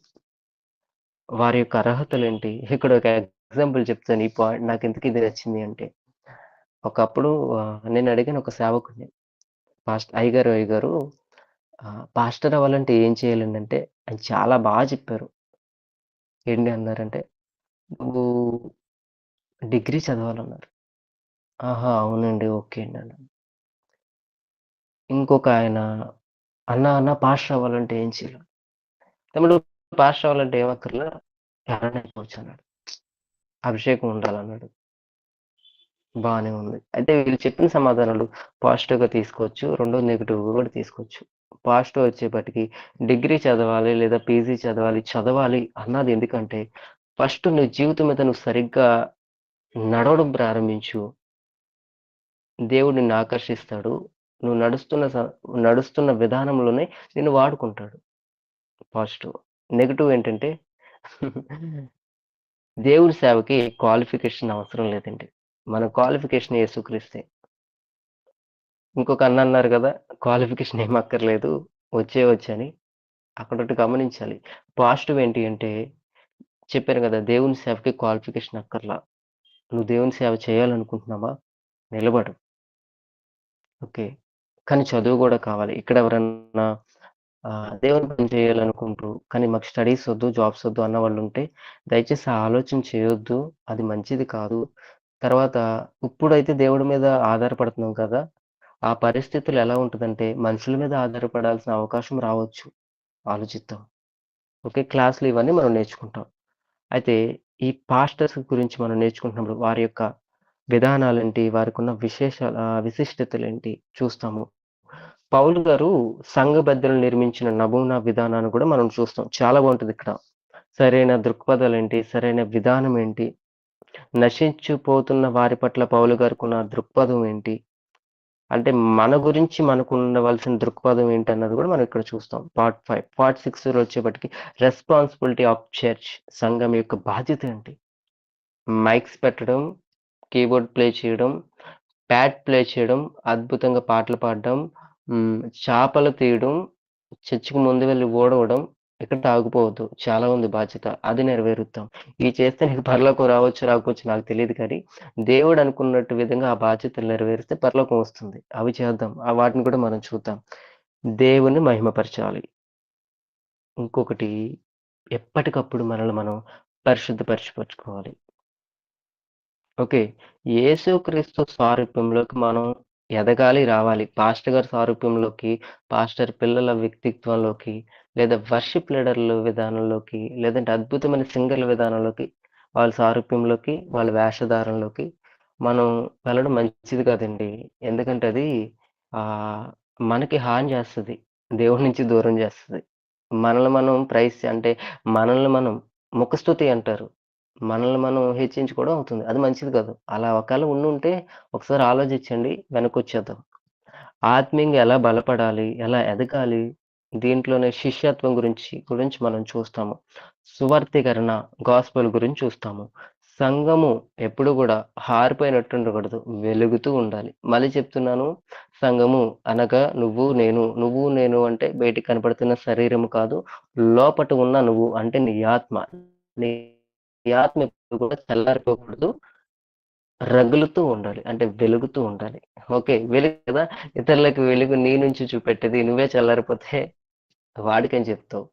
వారి యొక్క అర్హతలేంటి? ఇక్కడ ఒక ఎగ్జాంపుల్ చెప్తాను. ఈ పాయింట్ నాకెందుకు ఇది నచ్చింది అంటే, ఒకప్పుడు నేను అడిగాను ఒక సేవకుడిని. అయ్యగారు పాస్టర్ అవ్వాలంటే ఏం చేయాలండి అంటే, ఆయన చాలా బాగా చెప్పారు. ఏంటి అన్నారంటే, "నువ్వు డిగ్రీ చదవాలన్నారు." ఆహా! అవునండి. ఓకే అండి అన్నాను. ఇంకొక ఆయన, అన్న పాస్టర్ అవ్వాలంటే ఏం చేయాలి? తమ్ముడు పాస్టర్ అవ్వాలంటే ఏం అక్కర్లా, ఎవరైనా అయిపోవచ్చు అన్నాడు. అభిషేకం ఉండాలన్నాడు. బానే ఉంది. అయితే వీళ్ళు చెప్పిన సమాధానాలు పాజిటివ్‌గా తీసుకోవచ్చు. రెండోది నెగెటివ్‌గా కూడా తీసుకోవచ్చు. పాజిటివ్ వచ్చేప్పటికి డిగ్రీ చదవాలి లేదా పీజీ చదవాలి అన్నది ఎందుకంటే ఫస్ట్ నీ జీవితం మీద నువ్వు సరిగ్గా నడవడం ప్రారంభించు. దేవుడు నిన్ను ఆకర్షిస్తాడు. నువ్వు నడుస్తున్న విధానంలోనే నిన్ను వాడుకుంటాడు. పాజిటివ్. నెగెటివ్ ఏంటంటే దేవుడి సేవకి క్వాలిఫికేషన్ అవసరం లేదండి. మన క్వాలిఫికేషన్ యేసుక్రీస్తే. ఇంకొక అన్న అన్నారు గదా! క్వాలిఫికేషన్ ఏం అక్కర్లేదు. వచ్చని. అక్కడొకటి గమనించాలి. పాజిటివ్ ఏంటి అంటే చెప్పాను గదా! దేవుని సేవకి క్వాలిఫికేషన్ అక్కర్లా. నువ్వు దేవుని సేవ చేయాలనుకుంటున్నావా? నిలబడు. ఓకే. కానీ చదువు గూడా కావాలి. ఇక్కడ ఎవరన్నా దేవుని పని చేయాలనుకుంటూ, కానీ మాకు స్టడీస్ ఒద్దు, జాబ్స్ ఒద్దు అన్నవాళ్ళుంటే దయచేసి ఆ ఆలోచన చేయొద్దు. అది మంచిది కాదు. తర్వాత ఇప్పుడైతే దేవుడి మీద ఆధారపడుతున్నాం కదా! ఆ పరిస్థితులు ఎలా ఉంటదంటే మనుషుల మీద ఆధారపడాల్సిన అవకాశం రావచ్చు. ఆలోచిద్దాం. ఓకే. క్లాస్‌లు ఇవన్నీ మనం నేర్చుకుంటాం. అయితే ఈ పాస్టర్స్ గురించి మనం నేర్చుకుంటున్నప్పుడు వారి యొక్క విధానాలేంటి? వారికున్న విశిష్టతలేంటి? చూస్తాము. పౌలు గారు సంఘ పెద్దలు నిర్మించిన నమూనా విధానాన్ని కూడా మనం చూస్తాం. చాలా బావుంటదిక్కడ. సరైన దృక్పథాలేంటి? సరైన విధానం ఏంటి? నశించిపోతున్న వారి పట్ల పౌలు గారికున్న దృక్పథం ఏంటి? అంటే మన గురించి మనకుండవలసిన దృక్పథం ఏంటన్నది కూడా మనం ఇక్కడ చూస్తాం. పార్ట్ 5. పార్ట్ 6లో వచ్చేప్పటికి రెస్పాన్సిబిలిటీ ఆఫ్ చర్చ్. సంఘం యొక్క బాధ్యత ఏంటి? మైక్స్ పెట్టడం, కీబోర్డ్ ప్లే చేయడం, ప్యాడ్ ప్లే చేయడం, అద్భుతంగా పాటలు పాడడం, చేపలు తీయడం, చర్చికి ముందు వెళ్లి ఊడవడం, ఎక్కడితో ఆగిపోవద్దు. చాలా ఉంది బాధ్యత. అది నెరవేరుద్దాం. ఇయి చేస్తే నీకు పరలోకం రాకపోవచ్చు నాకు తెలీదు కానీ, దేవుడు అనుకున్నట్టు విధంగా ఆ బాధ్యతలు నెరవేరిస్తే పరలోకం వస్తుంది. అవి చేద్దాం. వాటిని కూడా మనం చూద్దాం. దేవుని మహిమపరచాలి. ఇంకొకటి ఎప్పటికప్పుడు మనల్ని మనం పరిశుద్ధపరచుకోవాలి. ఓకే. యేసుక్రీస్తు స్వారూప్యంలోకి మనం ఎదగాలి, రావాలి. పాస్టర్ గారి సారూప్యంలోకి, పాస్టర్ పిల్లల వ్యక్తిత్వంలోకి, లేదా వర్షిప్ లీడర్‌ల విధానంలోకి, లేదంటే అద్భుతమైన సింగర్‌ల విధానంలోకి, వాళ్ళ సారూప్యంలోకి, వాళ్ళ వేషధారణలోకి మనం వెళ్ళడం మంచిది కాదండి. ఎందుకంటే అది ఆహ్, మనకి హాని చేస్తది. దేవుడి నుంచి దూరం చేస్తది. మనల్ని మనం అంటే మనల్ని మనం ముఖస్తుతి అంటారు. మనల్ని మనం హెచ్చించుకోవడం అవుతుంది. అది మంచిది కాదు. అలా ఒకవేళ ఉండుంటే ఒకసారి ఆలోచించండి. వెనక్కొచ్చేద్దాం. ఆత్మీయంగా ఎలా బలపడాలి? ఎలా ఎదగాలి? దీంట్లోనే శిష్యత్వం గురించి మనం చూస్తాము. సువార్తీకరణ, గాస్పెల్ గురించి చూస్తాము. సంఘము ఎప్పుడు గూడా ఆరిపోయినట్టు ఉండకూడదు. వెలుగుతూ ఉండాలి. మళ్ళీ చెప్తున్నాను. సంఘము అనగా నువ్వు, నేను అంటే బయటికి కనపడుతున్న శరీరము కాదు. లోపట ఉన్న నువ్వు అంటే నీ ఆత్మ. నీ ఆత్మ ఎప్పుడు కూడా చల్లారిపోకూడదు. రగులుతూ ఉండాలి. అంటే వెలుగుతూ ఉండాలి. ఓకే. వెలుగు కదా! ఇతరులకు వెలుగు నీ నుంచి చూపెట్టేది. నువ్వే చల్లారిపోతే వాడికేం చెప్తావు?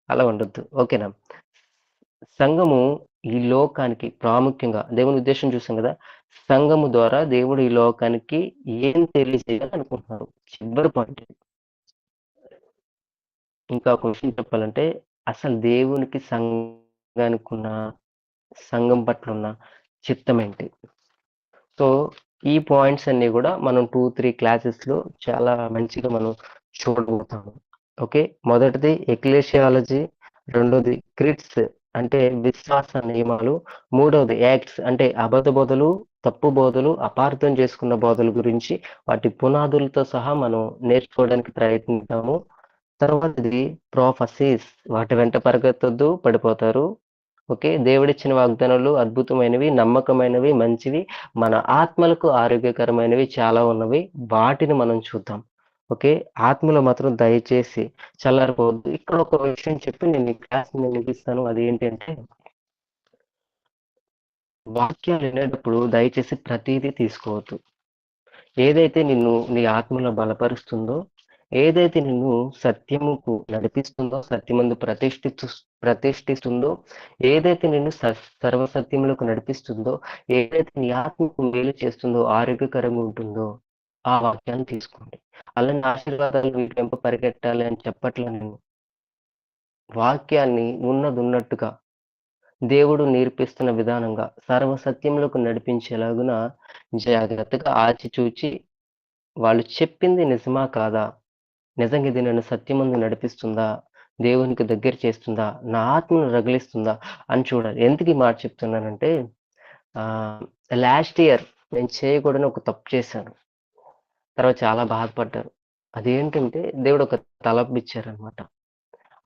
అలా ఉండొద్దు. ఓకేనా? సంఘము ఈ లోకానికి ప్రాముఖ్యంగా దేవుని ఉద్దేశం చూసాం గదా! సంఘము ద్వారా దేవుడు ఈ లోకానికి ఏం తెలియజేయాలనుకుంటున్నారు? చివరి పాయింట్ ఇది. ఇంకా ఒక విషయం చెప్పాలంటే అసలు దేవునికి సంఘానికున్న సంఘం పట్ల ఉన్న చిత్తమేంటి? సో, ఈ పాయింట్స్ అన్నీ గూడా మనం 2, 3 క్లాసెస్‌లో చాలా మంచిగా మనం చూడబోతాము. ఓకే. మొదటిది ఎక్లేషియాలజీ, రెండోది క్రిట్స్ అంటే విశ్వాస నియమాలు, మూడవది యాక్ట్స్ అంటే అబద్ధ బోధలు, తప్పు బోధలు, అపార్థం చేసుకున్న బోధల గురించి వాటి పునాదులతో సహా మనం నేర్చుకోవడానికి ప్రయత్నిద్దాము. తర్వాతది ప్రొఫెసీస్ వాటి వెంట పరిగెత్తొద్దు పడిపోతారు. ఓకే. దేవుడిచ్చిన వాగ్దానాలు అద్భుతమైనవి, నమ్మకమైనవి, మంచివి. మన ఆత్మలకు ఆరోగ్యకరమైనవి చాలా ఉన్నవి. వాటిని మనం చూద్దాం. ఓకే. ఆత్మలో మాత్రం దయచేసి చల్లారిపోవద్దు. ఇక్కడ ఒక విషయం చెప్పి నేను ఈ క్లాస్‌ని ముగిస్తాను. అదేంటంటే వాక్యాలు వినేటప్పుడు దయచేసి ప్రతీదీ తీసుకోవద్దు. ఏదైతే నిన్ను నీ ఆత్మలో బలపరుస్తుందో, ఏదైతే నిన్ను సత్యముకు నడిపిస్తుందో, సత్యమందు ప్రతిష్ఠిస్తుందో, ఏదైతే నిన్ను సర్వసత్యములకు నడిపిస్తుందో, ఏదైతే నీ ఆత్మకు మేలు చేస్తుందో, ఆరోగ్యకరంగా ఉంటుందో, ఆ వాక్యాన్ని తీసుకోండి. అలాంటి ఆశీర్వాదాలు వీటి వెంట పరిగెట్టాలి అని చెప్పట్లే నేను. వాక్యాన్ని ఉన్నదున్నట్టుగా దేవుడు నేర్పిస్తున్న విధానంగా సర్వసత్యములకు నడిపించేలాగున జాగ్రత్తగా ఆచితూచి వాళ్ళు చెప్పింది నిజమా కాదా? నిజంగా ఇది నన్ను సత్యమందు నడిపిస్తుందా? దేవునికి దగ్గర చేస్తుందా? నా ఆత్మను రగిలిస్తుందా? అని చూడాలి. ఎందుకు ఈ మాట చెప్తున్నానంటే ఆహ్, లాస్ట్ ఇయర్ నేను చేయకూడని ఒక తప్పు చేశాను. తర్వాత చాలా బాధపడ్డాను. అదేంటంటే దేవుడు ఒక తలంపు ఇచ్చారనమాట.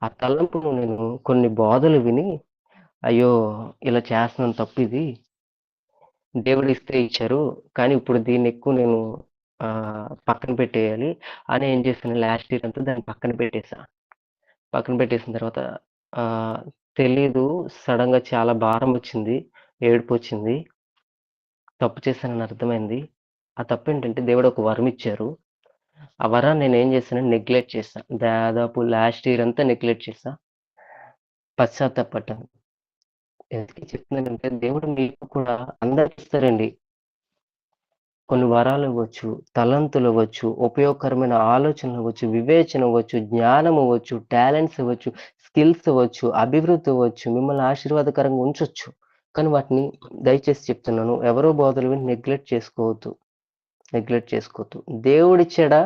ఆ తలంపును నేను కొన్ని బోధలు విని, అయ్యో! ఇలా చేస్తున్నాను తప్పిది. దేవుడు ఇస్తే ఇచ్చారు. కానీ ఇప్పుడు దీన్ని ఎక్కువ నేను పక్కన పెట్టేయాలి అని ఏం చేశాను లాస్ట్ ఇయర్ అంతా దాన్ని పక్కన పెట్టేసా. పక్కన పెట్టేసిన తర్వాత ఆహ్, తెలీదు సడెన్‌గా చాలా భారమొచ్చింది. ఏడుపొచ్చింది. తప్పు చేశానని అర్థమైంది. ఆ తప్పేంటంటే దేవుడు ఒక వరం ఇచ్చారు. ఆ వరాన్ని నేనేం చేశానంటే నెగ్లెక్ట్ చేశా. దాదాపు లాస్ట్ ఇయర్ అంతా నెగ్లెక్ట్ చేశా. పశ్చాత్తాపపడ్డాను. ఎందుకు చెప్తున్నానంటే దేవుడు మీకు కూడా అందరికి ఇస్తారండి. కొన్ని వరాలివ్వచ్చు, తలంతులివ్వచ్చు, ఉపయోగకరమైన ఆలోచనలివ్వచ్చు, వివేచనవ్వచ్చు, జ్ఞానమివ్వచ్చు, టాలెంట్స్ ఇవ్వచ్చు, స్కిల్స్ ఇవ్వచ్చు, అభివృద్ధి ఇవ్వచ్చు, మిమ్మల్ని ఆశీర్వాదకరంగా ఉంచొచ్చు. కానీ వాటిని దయచేసి చెప్తున్నాను. ఎవరో బోధలు విని నెగ్లెక్ట్ చేసుకోవద్దు. నెగ్లెక్ట్ చేసుకోవద్దు. దేవుడిచ్చాడా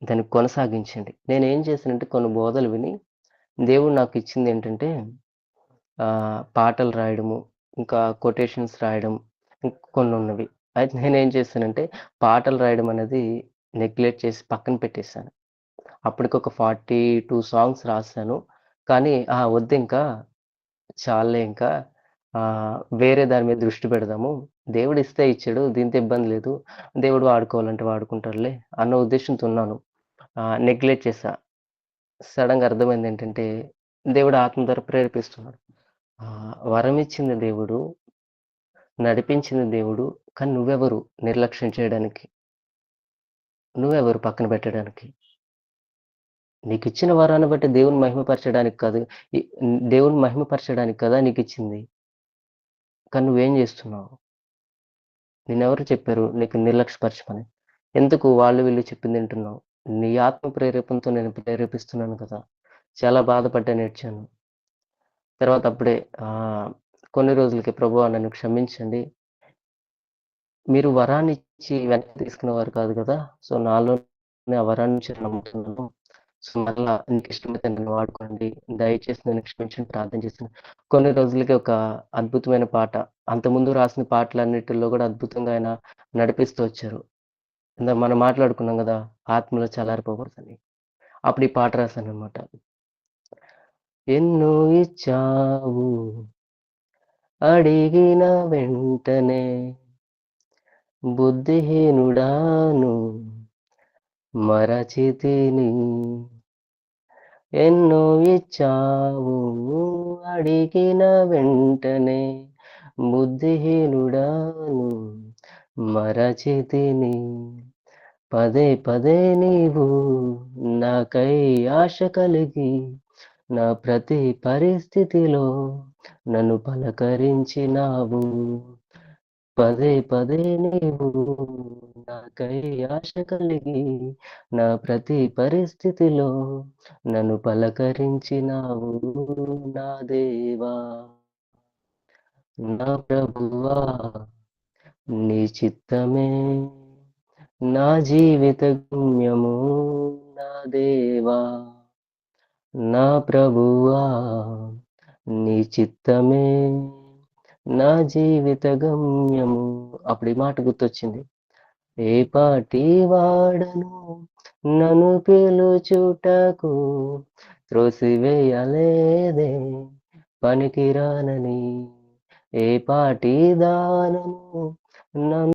దాన్ని కొనసాగించండి. నేనేం చేశానంటే కొన్ని బోధలు విని దేవుడు నాకిచ్చిందేంటంటే పాటలు రాయడము, ఇంకా కొటేషన్స్ రాయడం కొన్నున్నవి. అయితే నేనేం చేశానంటే పాటలు రాయడం అనేది నెగ్లెక్ట్ చేసి పక్కన పెట్టేసాను. అప్పటికొక 42 సాంగ్స్ రాసాను. కానీ వద్దింకా చాలులే ఇంకా వేరే దాని మీద దృష్టి పెడదాము. దేవుడిస్తే ఇచ్చాడు. దీంతో ఇబ్బంది లేదు. దేవుడు వాడుకోవాలంటే వాడుకుంటాడులే అన్న ఉద్దేశంతో ఉన్నాను. నెగ్లెక్ట్ చేశా. సడెన్‌గా అర్థమైందేంటంటే దేవుడు ఆత్మ ద్వారా ప్రేరేపిస్తున్నాడు. వరమిచ్చింది దేవుడు, నడిపించింది దేవుడు. కానీ నువ్వెవరు నిర్లక్ష్యం చేయడానికి? నువ్వెవరు పక్కన పెట్టడానికి? నీకిచ్చిన వరాన్ని బట్టి దేవుని మహిమపరచడానికి కాదు. ఈ దేవుని మహిమపరచడానికి కదా నీకిచ్చింది. కానీ నువ్వేం జేస్తున్నావు? నిన్నెవరు చెప్పారు నీకు నిర్లక్ష్యపరచమని? ఎందుకు వాళ్ళు వీళ్ళు చెప్పింది వింటున్నావు? నీ ఆత్మ ప్రేరేపణతో నేను ప్రేరేపిస్తున్నాను కదా! చాలా బాధపడ్డాను, ఏడ్చాను. తర్వాత అప్పుడే కొన్ని రోజులకి ప్రభువా నన్ను క్షమించండి. మీరు వరాన్నిచ్చి వెనక్కి తీసుకునేవారు కాదు కదా! సో, నాలోనే ఆ వరాన్నిచ్చి నమ్ముతున్నాను. సో, మరలా నీకిష్టమైతే నన్ను వాడుకోండి. దయచేసి నన్ను క్షమించండి ప్రార్థన చేశాను. కొన్ని రోజులకి ఒక అద్భుతమైన పాట, అంతకుముందు రాసిన పాటలన్నిటిలో గూడా అద్భుతంగా ఆయన నడిపిస్తూ వచ్చారు. ఇందాక మనం మాట్లాడుకున్నాం గదా! ఆత్మలో చల్లారిపోకూడదని. అప్పుడు ఈ పాట రాశాననమాట. ఎన్నో ఇచ్చావు అడిగిన వెంటనే బుద్ధిహీనుడాను మరచితిని. ఎన్నో ఇచ్చావు అడిగిన వెంటనే బుద్ధిహీనుడాను మరచితిని. పదే పదే నీవు నాకై ఆశ కలిగి నా ప్రతి పరిస్థితిలో నన్ను పలకరించినావు. పదే పదే నీవు నాకై ఆశ కలిగి నా ప్రతి పరిస్థితిలో నన్ను పలకరించినావు. నా దేవా నా ప్రభువా నీ చిత్తమే నా జీవిత గమ్యము. నా దేవా నా ప్రభువా నీ చిత్తమే నా జీవిత గమ్యము. అప్పుడు ఈ మాట గుర్తొచ్చింది. ఏ పాటి వాడను నన్ను పిలుచుటకు త్రోసివేయలేదే పనికిరానని. ఏ పాటి దానను నన్ను